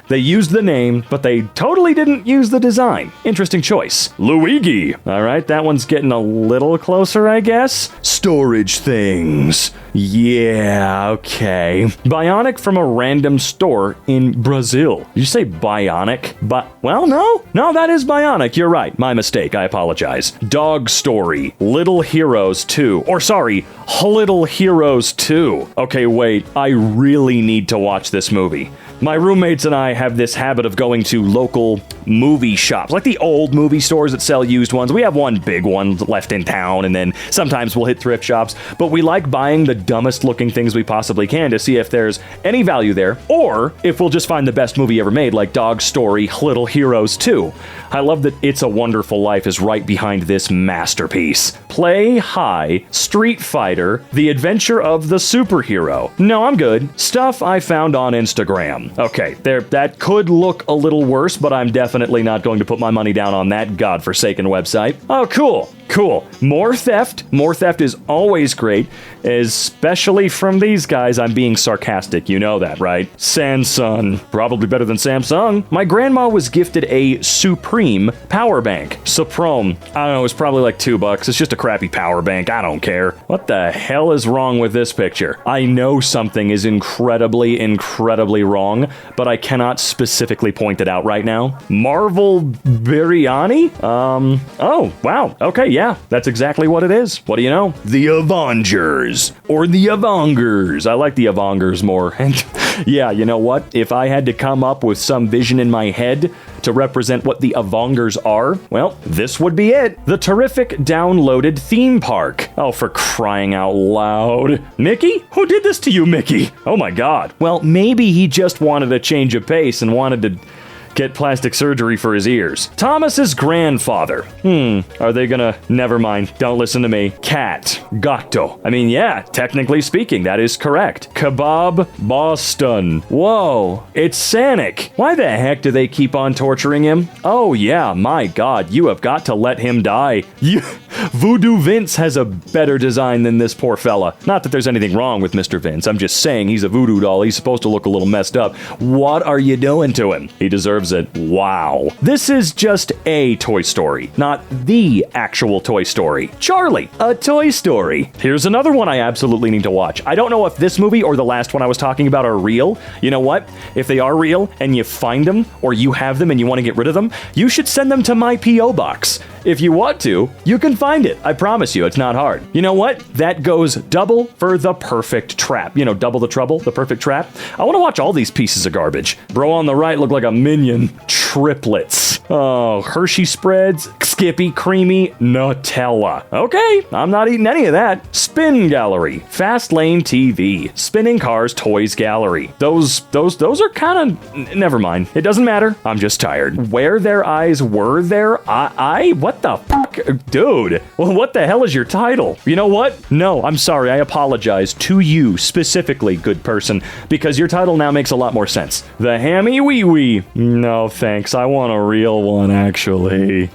They used the name, but they totally didn't use the design. Interesting choice. Luigi. All right, that one's getting a little closer, I guess. Storage things. Yeah, okay. Bionic from a random store in Brazil. Did you say Bionic? Well, no, that is Bionic. You're right. My mistake. I apologize. Dog Story. Little Heroes 2. Little Heroes 2. Okay, wait. I really need to watch this movie. My roommates and I have this habit of going to local movie shops, like the old movie stores that sell used ones. We have one big one left in town, and then sometimes we'll hit thrift shops, but we like buying the dumbest looking things we possibly can to see if there's any value there, or if we'll just find the best movie ever made, like Dog Story, Little Heroes 2. I love that It's a Wonderful Life is right behind this masterpiece. Play High, Street Fighter, The Adventure of the Superhero. No, I'm good. Stuff I found on Instagram. Okay, that could look a little worse, but I'm definitely not going to put my money down on that godforsaken website. Oh, cool. More theft. More theft is always great, especially from these guys. I'm being sarcastic, you know that, right? Samsung. Probably better than Samsung. My grandma was gifted a Supreme power bank. Supreme. I don't know, it's probably like $2. It's just a crappy power bank. I don't care. What the hell is wrong with this picture? I know something is incredibly, incredibly wrong, but I cannot specifically point it out right now. Marvel Biryani? Oh, wow. Okay, yeah. Yeah, that's exactly what it is. What do you know? The Avengers. Or the Avongers. I like the Avongers more. And yeah, you know what? If I had to come up with some vision in my head to represent what the Avongers are, well, this would be it. The terrific downloaded theme park. Oh, for crying out loud. Mickey? Who did this to you, Mickey? Oh my God. Well, maybe he just wanted a change of pace and wanted to get plastic surgery for his ears. Thomas's grandfather. Are they gonna... Never mind. Don't listen to me. Cat. Gatto. I mean, yeah, technically speaking, that is correct. Kebab Boston. Whoa. It's Sonic. Why the heck do they keep on torturing him? Oh yeah, my God, you have got to let him die. Voodoo Vince has a better design than this poor fella. Not that there's anything wrong with Mr. Vince. I'm just saying he's a voodoo doll. He's supposed to look a little messed up. What are you doing to him? He deserves it. Wow. This is just a Toy Story, not the actual Toy Story. Charlie, a Toy Story. Here's another one I absolutely need to watch. I don't know if this movie or the last one I was talking about are real. You know what? If they are real and you find them or you have them and you want to get rid of them, you should send them to my P.O. box. If you want to, you can find it. I promise you, it's not hard. You know what? That goes double for the perfect trap. You know, double the trouble, the perfect trap. I want to watch all these pieces of garbage. Bro on the right look like a minion. Triplets. Oh, Hershey spreads, Skippy, creamy, Nutella. Okay, I'm not eating any of that. Spin Gallery, Fast Lane TV, Spinning Cars Toys Gallery. Those are kind of... Never mind. It doesn't matter. I'm just tired. Where their eyes were there? What the fuck? Dude, well, what the hell is your title? You know what? No, I'm sorry. I apologize to you specifically, good person, because your title now makes a lot more sense. The Hammy Wee Wee. No, thanks. I want a real one, actually.